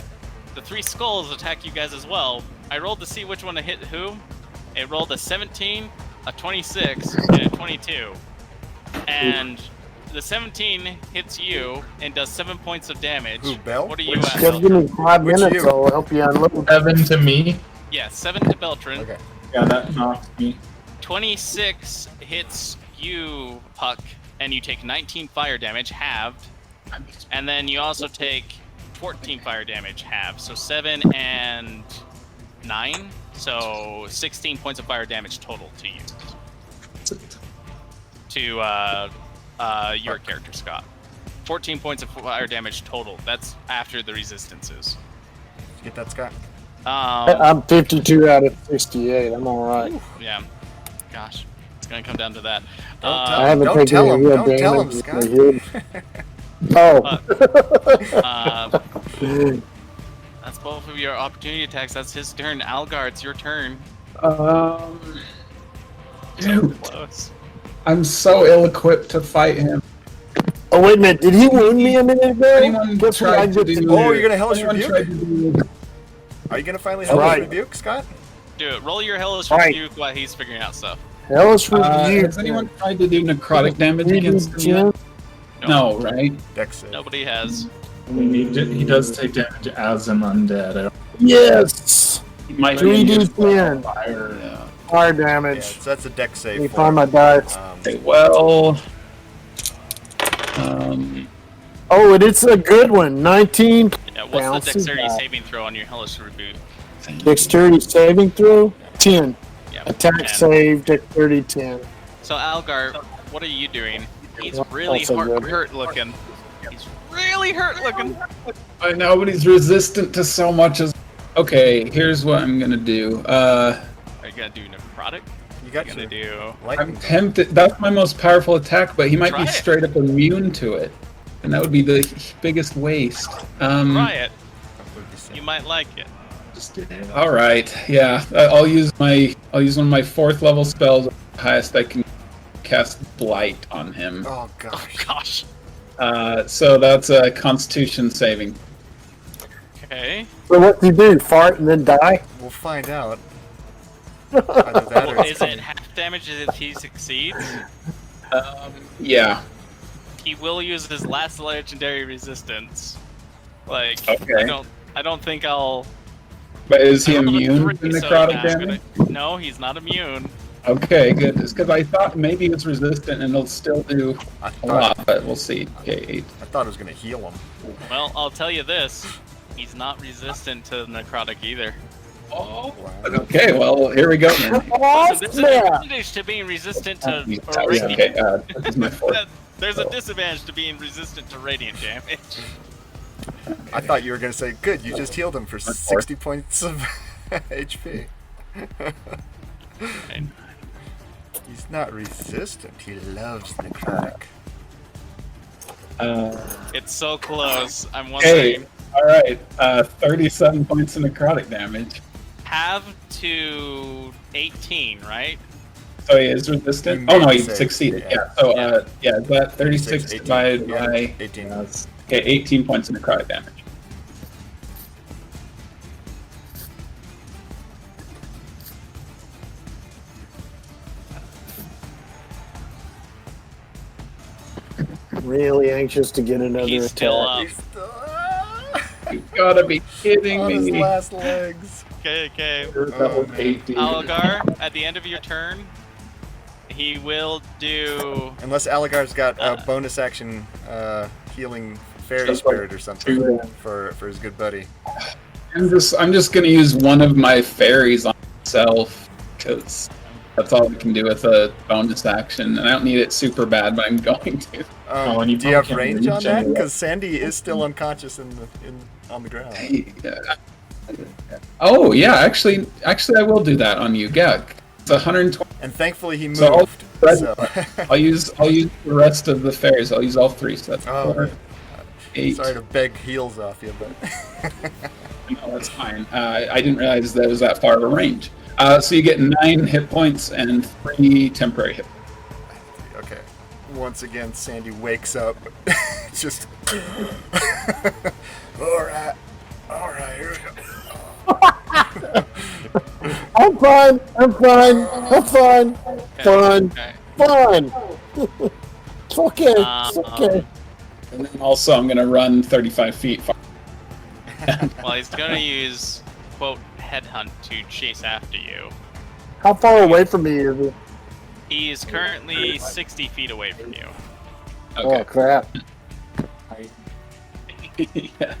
The 3 skulls attack you guys as well. I rolled to see which one to hit who. It rolled a 17, a 26, and a 22. And the 17 hits you and does 7 points of damage. Who, Bell? What are you Which- at? Just give me 5 Which minutes, you? I'll help you unload. 7 to me. Yeah, 7 to Beltran. Okay. Yeah, that knocks me. 26 hits you, Puck, and you take 19 fire damage, halved. And then you also take 14 fire damage, halved. So 7 and 9. So 16 points of fire damage total to you. To your character, Scott. 14 points of fire damage total. That's after the resistances. Get that, Scott? I'm 52 out of 68. I'm all right. Yeah. Gosh. It's going to come down to that. I haven't Don't taken tell any him. real Don't tell him, damage. Scott. Oh. That's both of your opportunity attacks. That's his turn. Algar, it's your turn. Dude, Close. I'm so ill-equipped to fight him. Oh, wait a minute. Did he wound me a minute ago? Anyone Guess what I tried to did do? Oh, you're gonna hellish anyone rebuke? tried to do- Are you gonna finally help Right. us rebuke, Scott? Do it. Roll your hellish Right. rebuke while he's figuring out stuff. Hellish Review. Has anyone tried to do necrotic damage against him yet? No, right? Dex save. Nobody has. He does take damage as an undead. I don't- Yes! He might 3d10 fire. fire Yeah, damage. so that's a dex Let save. me for find my him. dice. Okay, well, Oh, and it's a good one. 19. Yeah, what's Bouncy the dexterity guy. saving throw on your hellish reboot? Dexterity saving throw 10. Yeah, Attack 10. save dexterity 10. So Algar, what are you doing? He's Well, really also good. hurt looking. He's really hurt looking. I know, but he's resistant to so much as. Okay, here's what I'm gonna do. Are you gonna do necrotic? You got What are you your gonna do? I'm lightning. tempted. That's my most powerful attack, but he might Try be it. straight up immune to it, and that would be the biggest waste. Try it. You might like it. All right, yeah, I'll use one of my 4th level spells. The highest I can cast Blight on him. Oh Oh gosh. gosh. So that's a Constitution saving. Okay. So what do you do? Fart and then die? We'll find out. Either that or Is it half damage if he succeeds? Yeah. He will use his last legendary resistance. Like, Okay. I don't think I'll. But is he I rolled a immune to 3, so necrotic yeah, I'm damage? No, he's not immune. Okay, good. It's because I thought maybe it's resistant and it'll still do I a thought, lot, but we'll see. Okay, 8. I thought it was gonna heal him. Well, I'll tell you this. He's not resistant to necrotic either. Oh. Okay, well, here we go then. Oh, Listen, there's an snap! advantage to being resistant to Okay, radiant. this is my 4th. There's a disadvantage to being resistant to radiant damage. I thought you were gonna say, good, you just healed him for 60 points of HP. Okay. He's not resistant, he loves necrotic. It's so close. I'm Hey, wondering. alright, 37 points of necrotic damage. Have to 18, right? So he is resistant? You Oh no, made he the save, succeeded. yeah. Yeah, so yeah, is that 36 18, divided yeah, by 18. okay, 18 points of necrotic damage. Really anxious to get another He's attack. still up. He's still You gotta be kidding on his me. last legs. Okay. That was man. 18. Algar, at the end of your turn, he will do. Unless Aligar's got a bonus action healing fairy Just like spirit or something two. for his good buddy. I'm just gonna use one of my fairies on myself because that's all we can do with a bonus action, and I don't need it super bad, but I'm going to. Oh, and you do you have can't range on reach that? anyway. Because Sandy is still unconscious on the ground. Oh yeah, actually I will do that on you. Yeah, it's 120. And thankfully he moved. So So, I'll use the rest of the fairies. I'll use all 3. So that's oh, 4, 8. sorry to beg heals off you, but No, that's fine. I didn't realize that was that far of a range. So you get 9 hit points and 3 temporary hit points. okay. Once again, Sandy wakes up. Just all right. Here we go. I'm fine. Fun. Okay. It's okay. It's okay. And then also I'm going to run 35 feet far. Well, he's gonna use quote headhunt to chase after you. How far away from me is he? He is currently 60 feet away from you. Oh crap! Yeah.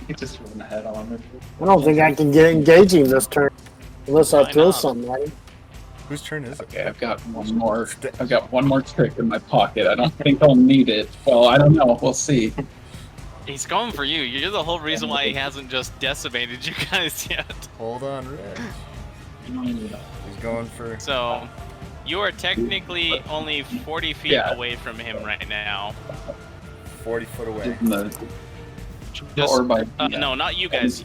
You just run ahead on him. I don't think I can get engaging this turn unless I Why throw not? something at him. Whose turn is it? Okay, I've got one more. I've got one more trick in my pocket. I don't think I'll need it. Well, I don't know. We'll see. He's going for you. You're the whole reason why he hasn't just decimated you guys yet. Hold on, Reg. He's going for. So, you are technically only 40 feet Yeah. away from him right now. 40 foot away. Just- Or by No, not you guys.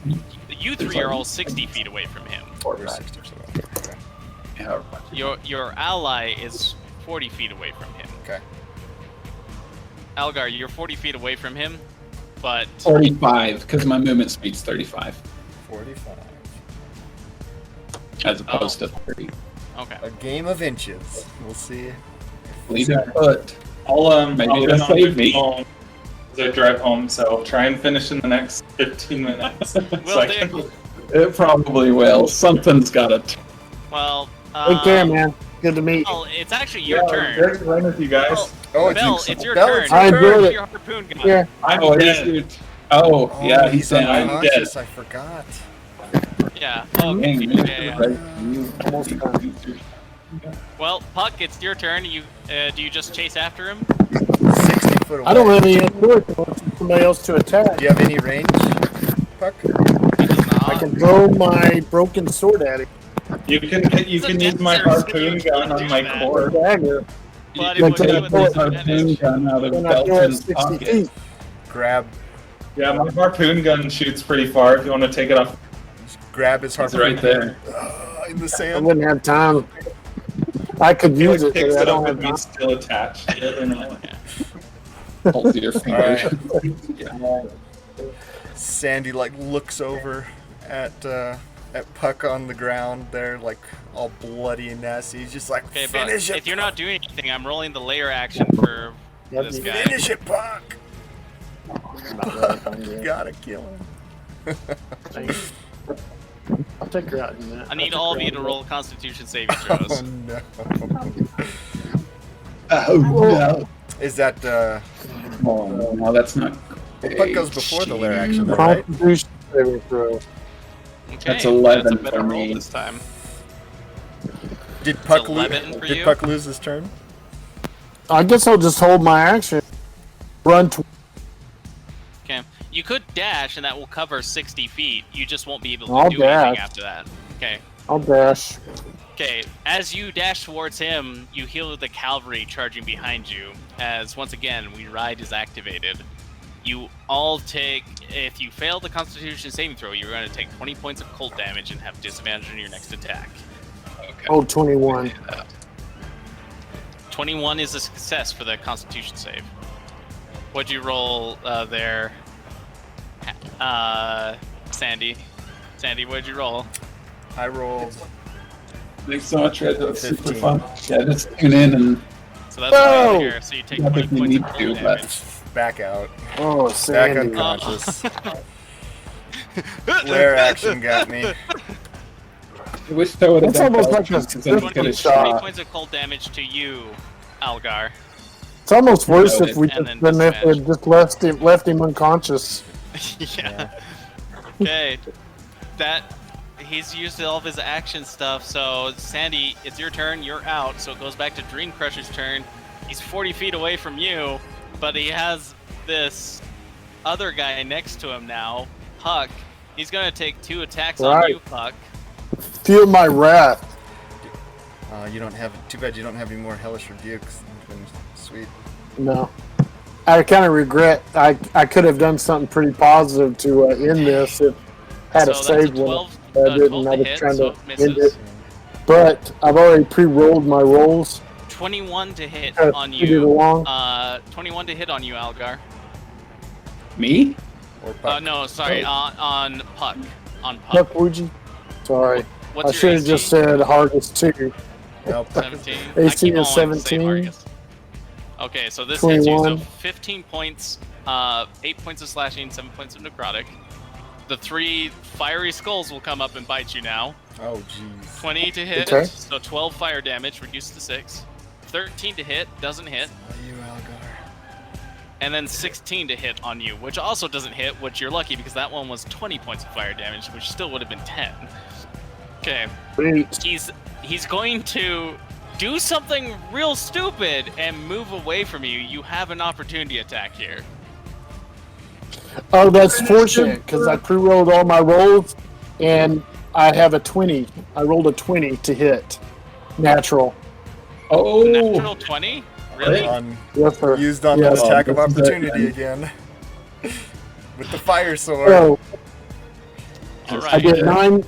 You 3 are all 60 feet away from him. We're 60 foot away. Okay. Your ally is 40 feet away from him. Okay. Algar, you're 40 feet away from him, but 45, because my movement speed's 35, 45. as opposed to 30. okay. A game of inches. We'll see. Lead a foot. Maybe Maybe it'll it'll save save me. me. As I drive home, so try and finish in the next 15 minutes. so Will I do. can- It probably will. Something's got to. Well, Take care, man. Good to meet you. Well, it's actually your Yeah, turn. Great to run with you guys. Well, Oh, Bell, it's your Bell, turn. it's I your enjoyed turn. it. Your harpoon gun. Yeah. I'm Oh, it is dead. your Oh, yeah, he's dead. dead. Unconscious, I forgot. Yeah. Oh, Dang, yeah. Almost done. Well, Puck, it's your turn. You do you just chase after him? 60 foot away. I don't have any authority for somebody else to attack. Do you have any range, Puck? He does not. I can throw my broken sword at him. You can use my harpoon gun on my core. Dagger. But You it would take be a with bullet. disadvantage. Gun out of And I throw it Belton's 60 pocket. feet. Grab Yeah, my harpoon gun shoots pretty far. If you want to take it off, his It's harpoon. right there. In the I sand. wouldn't have time. I could use it, picks but I it up don't and have be still attached. to it, and all. Hold your finger. Alright. Sandy looks over at Puck on the ground there, all bloody and nasty. He's just like, Okay, but finish it. if you're not doing anything, I'm rolling the layer action for this guy. Finish it, Puck. Puck. You gotta kill him. I'll take her out in a minute. I need all of you to roll Constitution saving throws. Oh no. Oh, no. Is that Oh, no, that's not. Puck goes before the lair action, though, right? Constitution saving throw. Okay, That's 11 that's a better for roll me. this time. Did Puck 11 for Did you? Puck lose his turn? I guess I'll just hold my action. Run. Okay, you could dash, and that will cover 60 feet. You just won't be able to I'll do anything dash. after that. Okay. I'll dash. Okay, as you dash towards him, you hear the cavalry charging behind you, as once again, We Ride is activated. You all take, if you fail the Constitution saving throw, you're going to take 20 points of cold damage and have disadvantage on your next attack. Okay. Oh, 21. 21 is a success for the Constitution save. What'd you roll there, Sandy? Sandy, what'd you roll? I rolled. Thanks so much, Red. That was super 15. fun. Yeah, just tune in and So that's Whoa! right here. So you take I 20 think we points need of to, cold but damage. Back out. Oh, Back Sandy. unconscious. Lair action got me. I wish I would have That's done almost like Belton's a 'cause then he 20, could have 20 shot. points of cold damage to you, Algar. It's almost worse if we And just, then than if we just left him unconscious. Yeah. Okay. He's used all of his action stuff, so Sandy, it's your turn, you're out, so it goes back to Dream Crusher's turn. He's 40 feet away from you, but he has this other guy next to him now, Puck. He's gonna take 2 attacks on Right. you, Puck. Feel my wrath. You don't have. Too bad you don't have any more hellish rebukes. It's been sweet. No. I kind of regret. I could have done something pretty positive to end this if had So a that's save a one. 12, I didn't. 12 I to was hit, trying so to it end misses. it. But I've already pre-rolled my rolls. 21 to hit Kind of on speed it you. along. 21 to hit on you, Algar. Me? Or Puck. No, sorry, on Puck. On Puck. Look, Ouija. Sorry. What's I your should have AC? just said hardest 2. No, Puck is 17. AC I keep is on wanting to say 17. Vargas. Okay, so this hits you. So 21. 15 points, 8 points of slashing, 7 points of necrotic. The 3 fiery skulls will come up and bite you now. Oh, jeez. 20 to hit, Okay. so 12 fire damage, reduced to 6. 13 to hit, doesn't hit. Oh, you, Algar. And then 16 to hit on you, which also doesn't hit, which you're lucky because that one was 20 points of fire damage, which still would have been 10. Okay, Sweet. he's going to do something real stupid and move away from you. You have an opportunity attack here. Oh, that's fortunate because I pre-rolled all my rolls and I have a 20. I rolled a 20 to hit. Natural. Oh, Natural 20? Really? Yes, sir. Used on Yes. the attack of this is it, opportunity man. again. With the fire sword. So All I right. did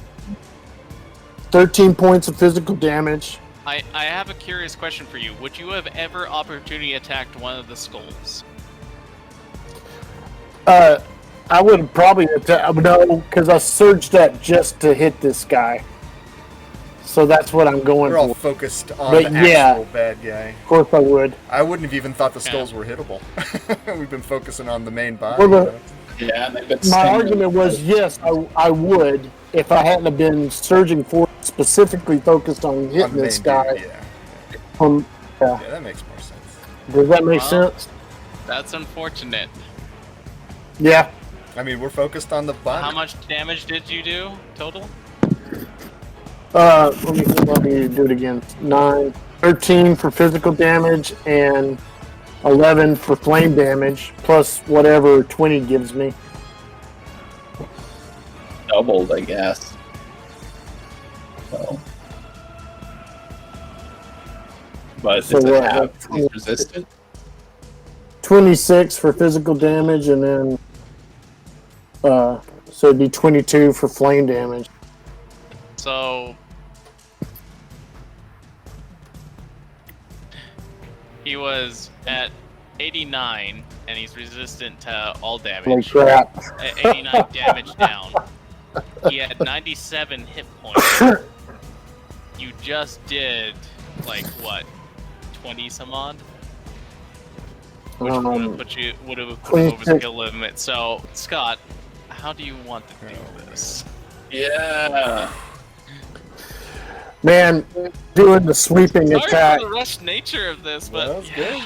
13 points of physical damage. I have a curious question for you. Would you have ever opportunity attacked one of the skulls? I would probably no, because I surged up just to hit this guy. So that's what I'm going We're all for. focused on But the yeah. actual bad guy. Of course I would. I wouldn't have even thought the Okay. skulls were hittable. We've been focusing on the main body. Well, you know? yeah, they've been My stinging. argument was yes, I would if I hadn't have been surging for specifically focused on On hitting the this main guy. dude, yeah. Yeah. Yeah, that makes more sense. Does that make Well, sense? That's unfortunate. Yeah. I mean, we're focused on the bot. How much damage did you do total? Let me do it again. 13 for physical damage and 11 for flame damage, plus whatever 20 gives me. Doubled, I guess. So. But So does it what, have like, is resistant? 26 for physical damage, and then so it'd be 22 for flame damage. So he was at 89, and he's resistant to all Like damage. crap. At 89 damage down. He had 97 hit points. You just did, like, what, 20 some odd? Which would have put you over the kill limit. So, Scott, how do you want to do this? Yeah. Man, doing the sweeping Sorry attack. for the rushed nature of this, but That was good.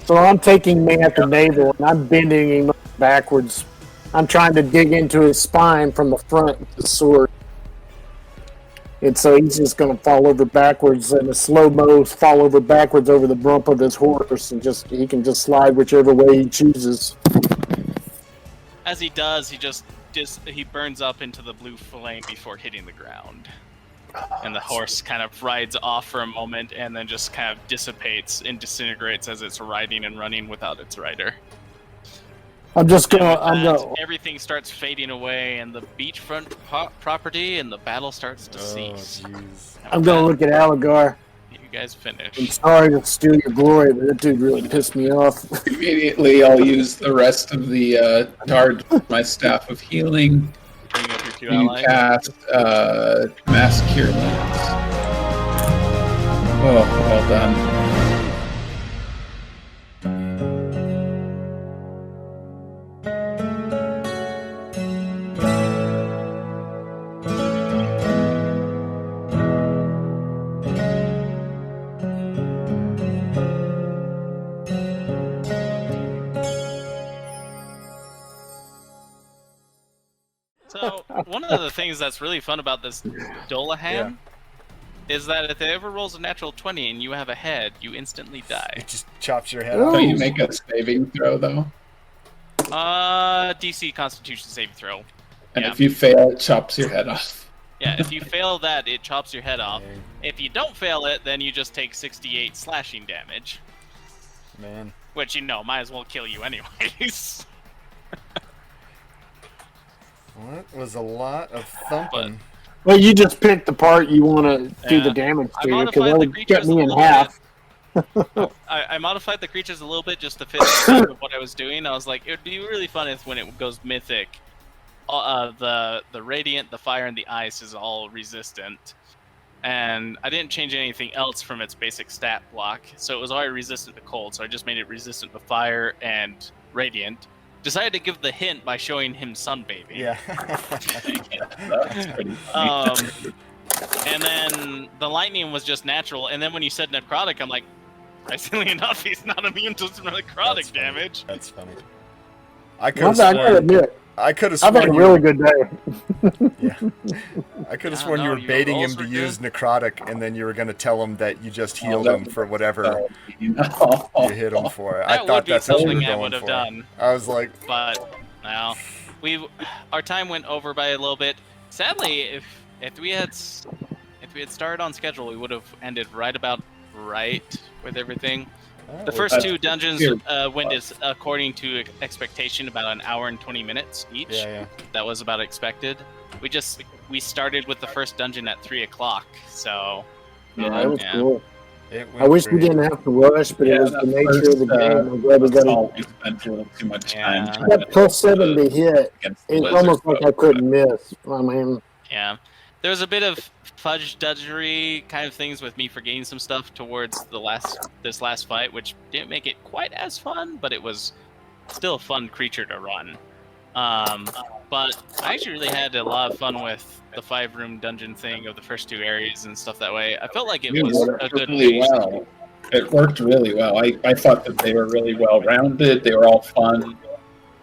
So I'm taking man at the navel and I'm bending him backwards. I'm trying to dig into his spine from the front with the sword. And so he's just going to fall over backwards in a slow-mo, fall over backwards over the rump of his horse, and he can just slide whichever way he chooses. as he does, he burns up into the blue flame before hitting the ground. And the horse kind of rides off for a moment and then just kind of dissipates and disintegrates as it's riding and running without its rider. Everything starts fading away, and the beachfront property and the battle starts to cease. Jeez. I'm going to look at Aligar. You guys finish. I'm sorry to steal your glory, but that dude really pissed me off. Immediately, I'll use the rest of the charge with my staff of healing. Bring up your two You allies. cast Mass Cure Wounds. Oh, well done. So, one of the things that's really fun about this Dolahan is that if it ever rolls a natural 20 and you have a head, you instantly die. It just chops your head Ooh. off. Don't you make a saving throw, though? DC Constitution saving throw. And Yeah. if you fail, it chops your head off. Yeah, if you fail that, it chops your head off. Dang. If you don't fail it, then you just take 68 slashing damage. Man. Which, might as well kill you anyways. Well, that was a lot of thumping. Well, you just pick the part you want to do the Yeah. damage I to, because modified that the would creatures cut a me in little half. I modified the creatures a little bit just to fit the shape of what I was doing. I was like, it would be really fun if when it goes mythic, the radiant, the fire, and the ice is all resistant. And I didn't change anything else from its basic stat block, so it was already resistant to cold. So I just made it resistant to fire and radiant. Decided to give the hint by showing him sunbathing. Yeah. That's pretty funny. And then the lightning was just natural. And then when you said necrotic, I'm like, surprisingly enough, he's not immune to necrotic damage. That's funny. I could I have gotta sworn. admit, I could have I've had sworn a you. really good day. Yeah. I could have sworn you know, were your baiting him rolls to were use good. necrotic, and then you were going to tell him that you just healed that him would- for whatever you Oh, hit him for. That I would thought be that's what you were something I going would have for. done. I was like, But no, our time went over by a little bit. Sadly, if we had started on schedule, we would have ended right with everything. oh, The well, first that's two dungeons weird. went as according to expectation about an hour and 20 minutes each. Yeah. That was about expected. We started with the first dungeon at 3 o'clock, so Yeah, it was Yeah. cool. It I wish we great. didn't have to rush, but it was the nature of the game. I'm glad we got always spent a little too much time. Yeah. trying that to plus 7 to hit. against the It's lizard almost like I folk. couldn't miss. I mean, yeah. There was a bit of fudge dudgery kind of things with me forgetting some stuff towards this last fight, which didn't make it quite as fun, but it was still a fun creature to run. But I actually really had a lot of fun with the 5-room dungeon thing of the first two areas and stuff that way. I felt like it It was worked a good really pace. well. It worked really well. I thought that they were really well rounded. They were all fun.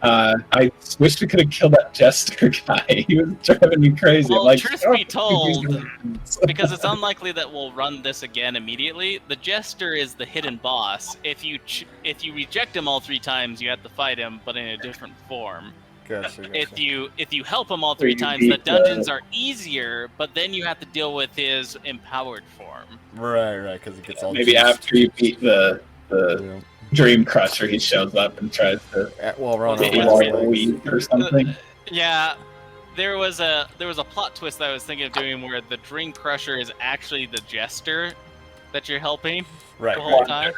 I wish we could have killed that jester guy. He was driving me crazy. Well, I'm like, truth "Oh, be told, because it's unlikely that we'll run this again immediately, the jester is the hidden boss. If you reject him all 3 times, you have to fight him, but in a different form. Gotcha. If you help him all 3 times, the dungeons are easier, but then you have to deal with his empowered form. Right, because it gets all maybe juiced. after you beat the Yeah. Dream Crusher, he shows up and tries to Well, we're on Well, our yeah, last it's legs. weed or something. Yeah, there was a plot twist that I was thinking of doing where the Dream Crusher is actually the jester that you're helping Right. the whole time.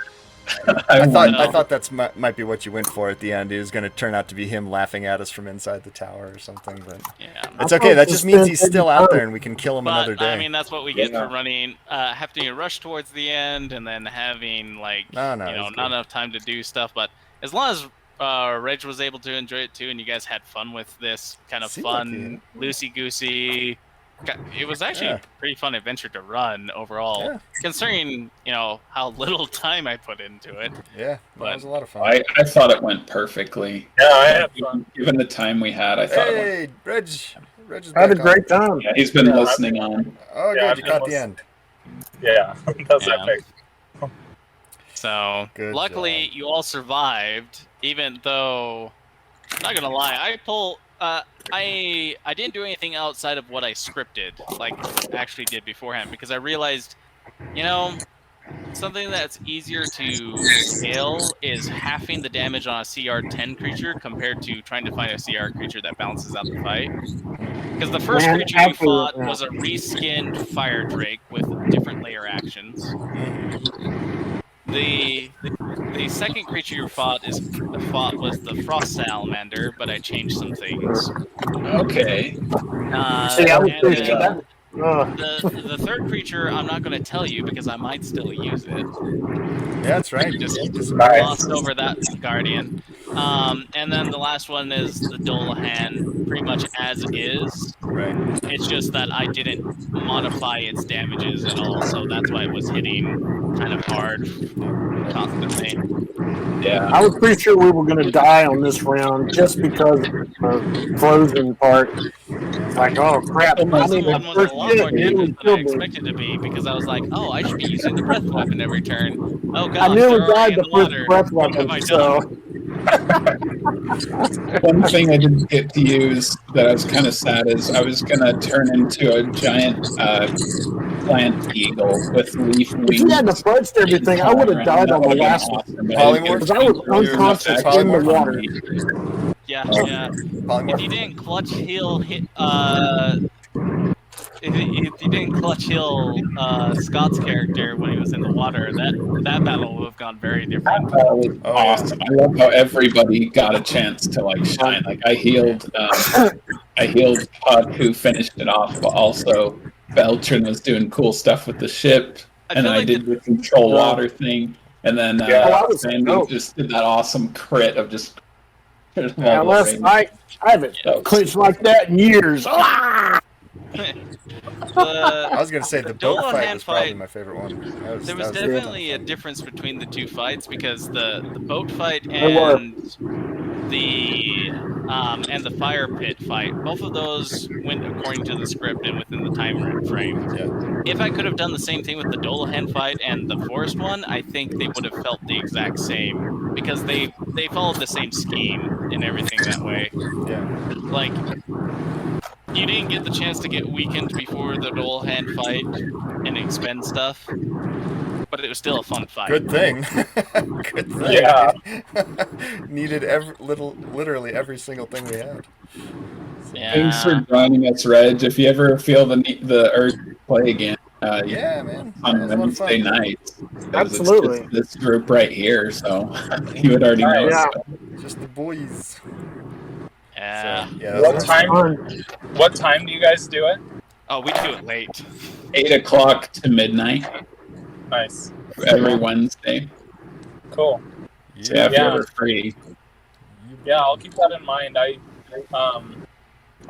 I No. thought that's might be what you went for at the end. It was going to turn out to be him laughing at us from inside the tower or something. But Yeah. it's okay. That just means he's still out there, and we can kill him But another day. I mean, that's what we get Yeah. for running, having to rush towards the end, and then having like No, you know it's not good. enough time to do stuff. But as long as Reg was able to enjoy it too, and you guys had fun with this kind of Seemed like fun, loosey goosey. It was actually Yeah. a pretty fun adventure to run overall, Yeah. considering how little time I put into it. Yeah, that was a lot of fun. I thought it went perfectly. Yeah, I had fun. Given the time we had, I thought it went. Hey, Reg is I had a back great time. Yeah, he's been Yeah, listening on. Oh, Yeah, good. You caught the almost- end. Yeah, that's Yeah. epic. So Good luckily, job. you all survived, even though not gonna lie, I didn't do anything outside of what I scripted, like actually did beforehand, because I realized, something that's easier to scale is halving the damage on a CR 10 creature compared to trying to find a CR creature that balances out the fight. Because the first Man, creature you fought absolutely. was a reskinned Fire Drake with different layer actions. The second creature you fought was the Frost Salamander, but I changed some things. Okay. See, I was And pretty then sure the third creature, I'm not going to tell you because I might still use it. Yeah, that's right. Just Nice. glossed over that Guardian. And then the last one is the Dolahan, pretty much as is. Right. It's just that I didn't modify its damages at all, so that's why it was hitting kind of hard constantly. Yeah. I was pretty sure we were going to die on this round just because of the frozen part. Like, oh crap! I The need one my was first a lot hit. more and it dangerous was than I killed me. expected to be, because I was like, oh, I should be using the breath weapon every turn. Oh I gosh, nearly they're already died in the the first water. breath What have I weapon. done? So One thing I didn't get to use that I was kind of sad is I was gonna turn into a giant plant eagle with leaf wings. if you hadn't fudged everything, I would have died on the last one. Polymorph? Because I was unconscious in the water. Yeah, Oh. yeah. Polymorph? If you didn't clutch heal if you didn't clutch heal Scott's character when he was in the water, that battle would have gone very different. That was Oh, yeah. awesome. I love how everybody got a chance to like shine. Like I healed Puck, who finished it off, but also Beltran was doing cool stuff with the ship, I and feel I like did the control water thing, and then I was Sandy dope. just did that awesome crit of just. Yeah, last night I haven't clinched like that in years. Ah! I was going to say the boat Dolahan fight was probably fight- my favorite one. There was definitely a difference between the two fights, because the boat fight There were. and the fire pit fight, both of those went according to the script and within the time frame. Yeah. If I could have done the same thing with the Dolahan fight and the forest one, I think they would have felt the exact same, because they followed the same scheme and everything that way. Yeah. Like, you didn't get the chance to get weakened before the Dolahan fight and expend stuff, but it was still a fun fight. Good thing. Good thing. Yeah. Needed literally every single thing we had. Yeah. Thanks for joining us, Reg. If you ever feel the urge to play again, Yeah, man. on That was a lot of fun. Wednesday nights. 'Cause Absolutely. It's this group right here, so you would already know. Yeah. Just the boys. Yeah. So, yeah, that What was time? What time do you guys do it? Oh, we do it late. 8 o'clock to midnight Nice. every Wednesday. Cool. So yeah, if you're Yeah. ever free. Yeah, I'll keep that in mind. I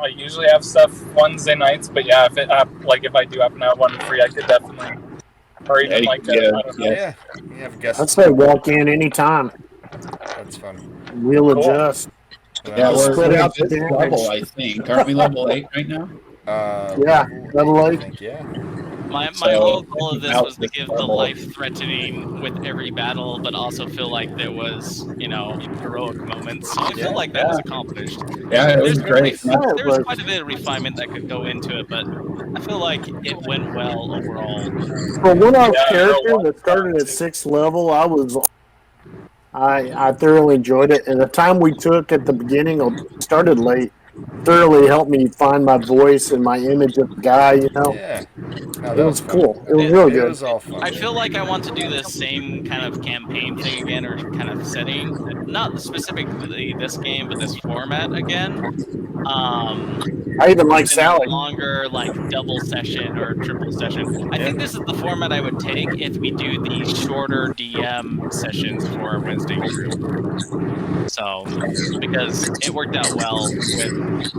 usually have stuff Wednesday nights, but yeah, if I do happen to have one free, I could definitely, or even Yeah, like yeah, I don't know. Yeah. You have guests. I'd say walk in anytime. That's fun. We'll Cool. adjust. Yeah, Let's we're spread at out the this damage. level, I think. Aren't we level 8 right now? Yeah, level 8. I think, yeah. My So, whole goal of this about was to this give the level. life-threatening with every battle, but also feel like there was, heroic moments. So I feel like that was accomplished. Yeah, it was There's great. there's quite a bit of refinement that could go into it, but I feel like it went well overall. For one off Yeah, character no, that started at 6th level, I thoroughly enjoyed it. And the time we took at the beginning, started late, thoroughly helped me find my voice and my image of the guy. Yeah. No, It that was fun. cool. It was really It good. was all fun. I feel like I want to do the same kind of campaign thing again, or kind of setting. Not specifically this game, but this format again. I even like In a Sally. longer, like double session or triple session. I Yeah. think this is the format I would take if we do the shorter DM sessions for our Wednesday group. So, because it worked out well with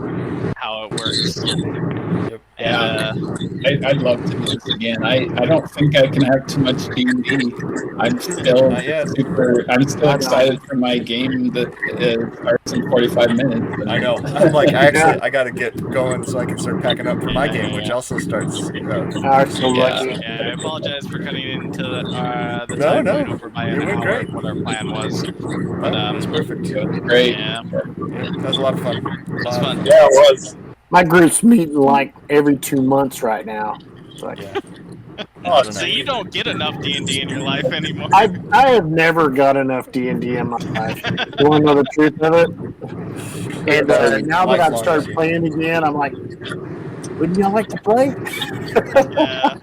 how it works. Yep. And I'd love to do this again. I don't think I can have too much D&D. I'm still Not yet. I'm still excited for my game that starts in 45 minutes. And I know. I'm like, I got to get going so I can start packing up for my game, which yeah. also starts. Yeah, I apologize for cutting into the time going over by an It went hour great. of what our plan was. But That was perfect. It was great. yeah, Yeah, that was a lot of fun. it's fun. Yeah, it was. My group's meeting like every 2 months right now. Like, Yeah. Oh, So you don't get enough D&D in your life anymore. I have never got enough D&D in my life. You want to know the truth of it? And now that I've started playing again, I'm like, wouldn't y'all like to play? Yeah.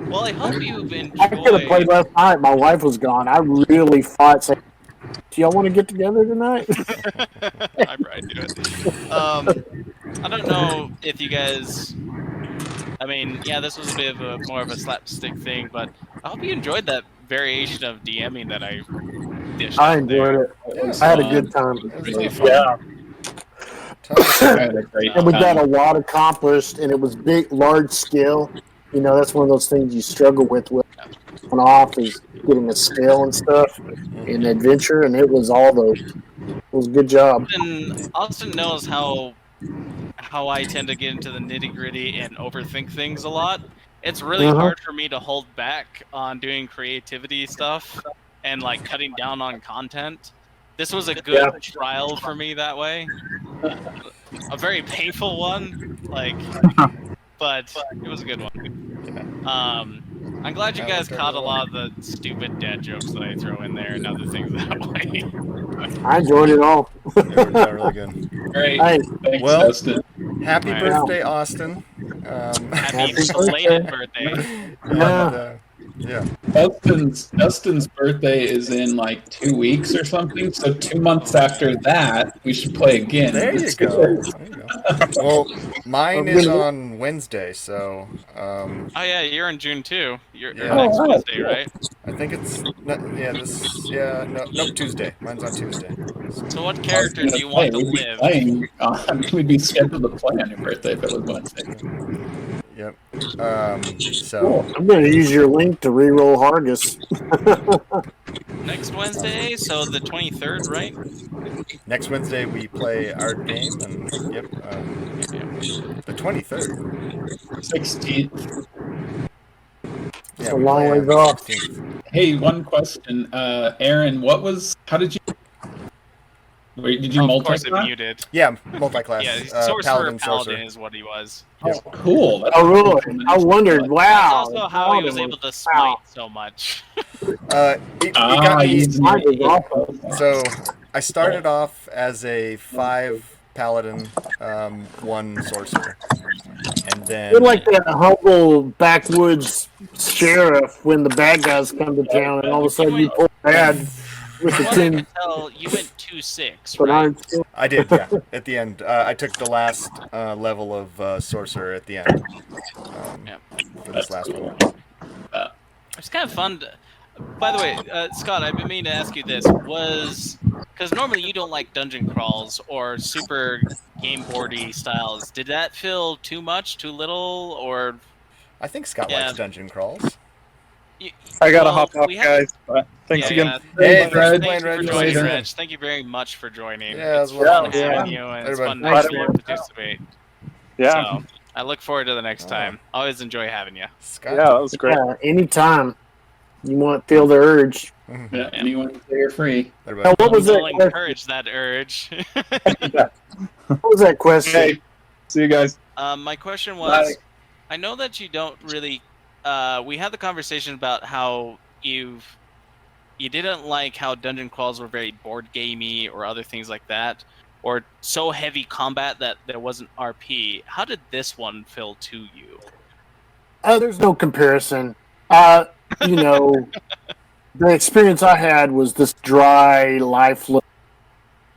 Well, I hope you've I could have played enjoyed. last night. My wife was gone. I really fought. Saying, do y'all want to get together tonight? I probably do it. I don't know if you guys. I mean, yeah, this was a bit of more of a slapstick thing, but I hope you enjoyed that variation of DMing that I dished I out enjoyed there. it. I had a good time. Really fun. Yeah. I had a great And we got time. a lot accomplished, and it was big, large scale. That's one of those things you struggle with one off is getting a scale and stuff in adventure, and it was all those. It was a good job. And Austin knows how I tend to get into the nitty gritty and overthink things a lot. It's really hard for me to hold back on doing creativity stuff and like cutting down on content. This was a good trial for me that way. A very painful one, but it was a good one. I'm glad you guys caught a lot of the stupid dad jokes that I throw in there and other things that way. I enjoyed it all. It worked out really good. Great. Hey, Thanks, Well- Dustin. Happy Right. birthday, Austin. Happy belated birthday. Yeah. Dustin's birthday is in like 2 weeks or something. So 2 months after that, we should play again. There you go. Well, mine is on Wednesday, so Oh yeah, you're in June too. You're Yeah. next Oh, Wednesday, cool. right? I think it's Tuesday. Mine's on Tuesday. So what character do you want to live? We'd be scheduled to play on your birthday if it was Wednesday. Yep. So Cool. I'm going to use your link to reroll Hargus. Next Wednesday, so the 23rd, right? next Wednesday we play our game, and the 23rd. 16th. Yeah, a we long play ways on off. 16th. Hey, one question. Aaron, how did you... Wait, did you Of course, it multi-class? muted. Yeah, multi-class. Yeah, Paladin Sorcerer. is what he was. Cool. That's Oh, really? I wondered. That's Wow. also how he was able to smite so much. It got me. using Mine was your- awful. So I started off as a 5 paladin, 1 sorcerer, and then You're like that humble backwoods sheriff when the bad guys come to town, and all of a sudden you pull bad with the From what I tin. can tell, you went 2-6, But right? I'm still I did, yeah. At the end, I took the last level of sorcerer at the end for this last one. It's kind of fun. By the way, Scott, I've been meaning to ask you this. Because normally you don't like dungeon crawls or super game boardy styles. Did that feel too much, too little, or... I think Scott Yeah. likes dungeon crawls. I gotta well, hop off, we have- guys. But thanks again. Yeah, Hey, Reg. thanks for thank playing, you Reg. for See you joining, soon. Reg. Thank you very much for joining. Yeah, it It's was a lot fun of fun. having you, and it's Later, fun bud. to Thanks, be able to participate. Yeah, So, I look forward to the next time. Always enjoy having you. Scott. yeah, that was great. Yeah, anytime you want to feel the urge. Yeah, anyone they're free. Later, Now, bud. what was We'll that question? encourage that urge. What was that question? Hey, see you guys. My question was, Bye. I know that you don't really. We had the conversation about how you didn't like how dungeon crawls were very board gamey or other things like that, or so heavy combat that there wasn't RP. How did this one feel to you? There's no comparison. You know, the experience I had was this dry, lifeless.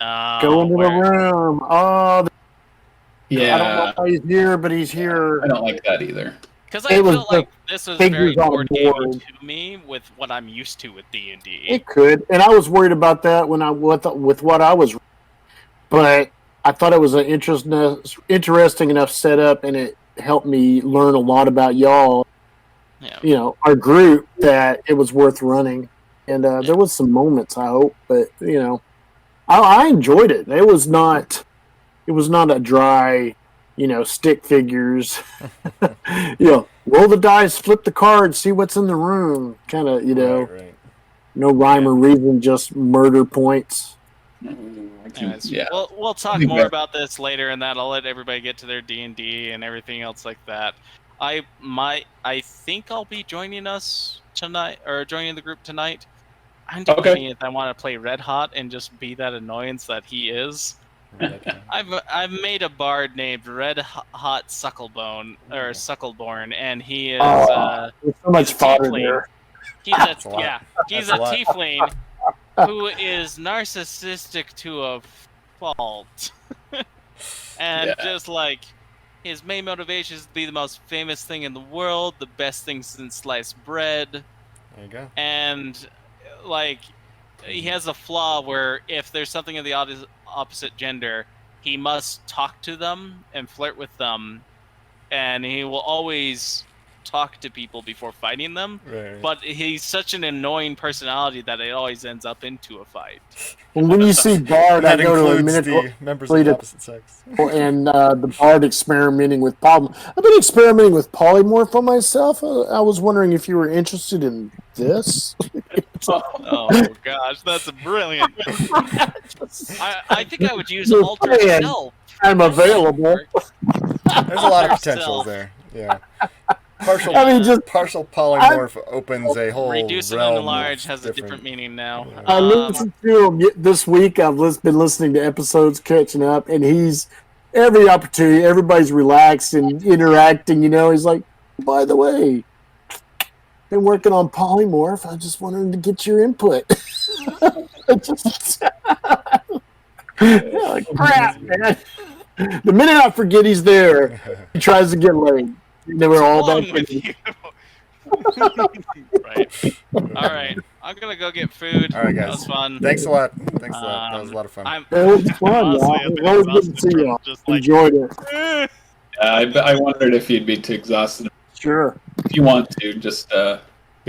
Go into the room. Oh, Yeah, I don't know why he's here, but he's here. I don't like that either. Because I It was felt like this was figures very on a board gamey board. to me with what I'm used to with D&D. It could, and I was worried about that when I with what I was, but I thought it was an interesting enough setup, and it helped me learn a lot about y'all. Yeah. You know, our group, that it was worth running, and there was some moments, I hope, but you know, I enjoyed it. It was not a dry, you know, stick figures. You know, roll the dice, flip the cards, see what's in the room. Kind of, you know, Right. no rhyme or reason, just murder points. Anyways, Yeah. we'll talk more about this later, and that I'll let everybody get to their D&D and everything else like that. I think I'll be joining us tonight, or joining the group tonight. I'm debating if I want to play Red Hot and just be that annoyance that he is. I've made a bard named Red Hot Sucklebone or Suckleborn, and he is There's so much he's a fodder tiefling. there. He's That's a a lot. he's That's a a lot. tiefling who is narcissistic to a fault, and just like his main motivation is to be the most famous thing in the world, the best thing since sliced bread, There you go. and like he has a flaw where if there's something of the opposite gender, he must talk to them and flirt with them, and he will always talk to people before fighting them. Right. But he's such an annoying personality that it always ends up into a fight. And when you see Bard, I That go to a includes minute the members of the opposite sex. and the Bard experimenting with I've been experimenting with polymorph on myself. I was wondering if you were interested in this. Oh gosh, that's brilliant. I think I would use You're alter saying self. I'm available. There's a lot of Yourself. potentials there. Yeah. Partial, I mean, just partial polymorph opens a whole Reduce and realm enlarge of has a different meaning now. I listened to him this week. I've been listening to episodes, catching up, and he's every opportunity. Everybody's relaxed and interacting. You know, he's like, by the way, been working on polymorph. I just wanted to get your input. Like, crap, man. The minute I forget he's there, he tries to get laid. They were all Along back with you. Right. All right. I'm gonna go get food. All right, That guys. was fun. Thanks a lot. Thanks a lot. That was a lot of fun. I'm It was fun, honestly y'all. a bit It was good to exhausted see from y'all. just like, Enjoyed it. I wondered if you'd be too exhausted. Sure. If you want to, just I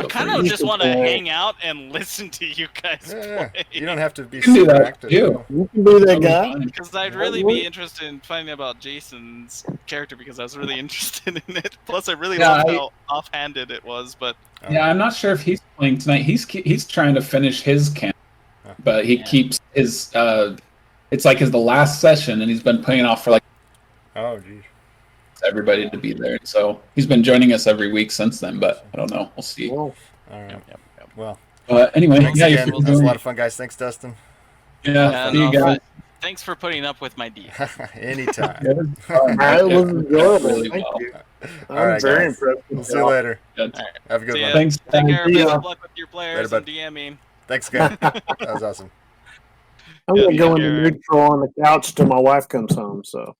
feel kind free. of just want to play. hang out and listen to you guys Yeah, play. you don't have to be You can do super that, active. too. You can be that guy. Because I'd really be interested in finding out about Jason's character because I was really interested in it. Plus, I really Yeah, loved I- how offhanded it was. But Yeah, I'm not sure if he's playing tonight. He's trying to finish his camp, but he keeps his. It's like the last session, and he's been playing off for like Oh, geez. everybody to be there. So he's been joining us every week since then. But I don't know. We'll see. Well, All right. Yep. Well, Anyway, thanks yeah, again. you're That was a doing- lot of fun, guys. Thanks, Dustin. Yeah, see you no, guys. thanks for putting up with my D. Anytime. It was fun. it was Yeah, enjoyable. really Thank well. you. All I'm right, very guys. impressed. We'll with see you y'all. later. Good. Have a good See one. ya. Thanks. Take care. See Best ya. of luck with your players Later, and bud. DMing. Thanks again. That was awesome. I'm gonna Yeah, go into Garrett. neutral on the couch till my wife comes home. So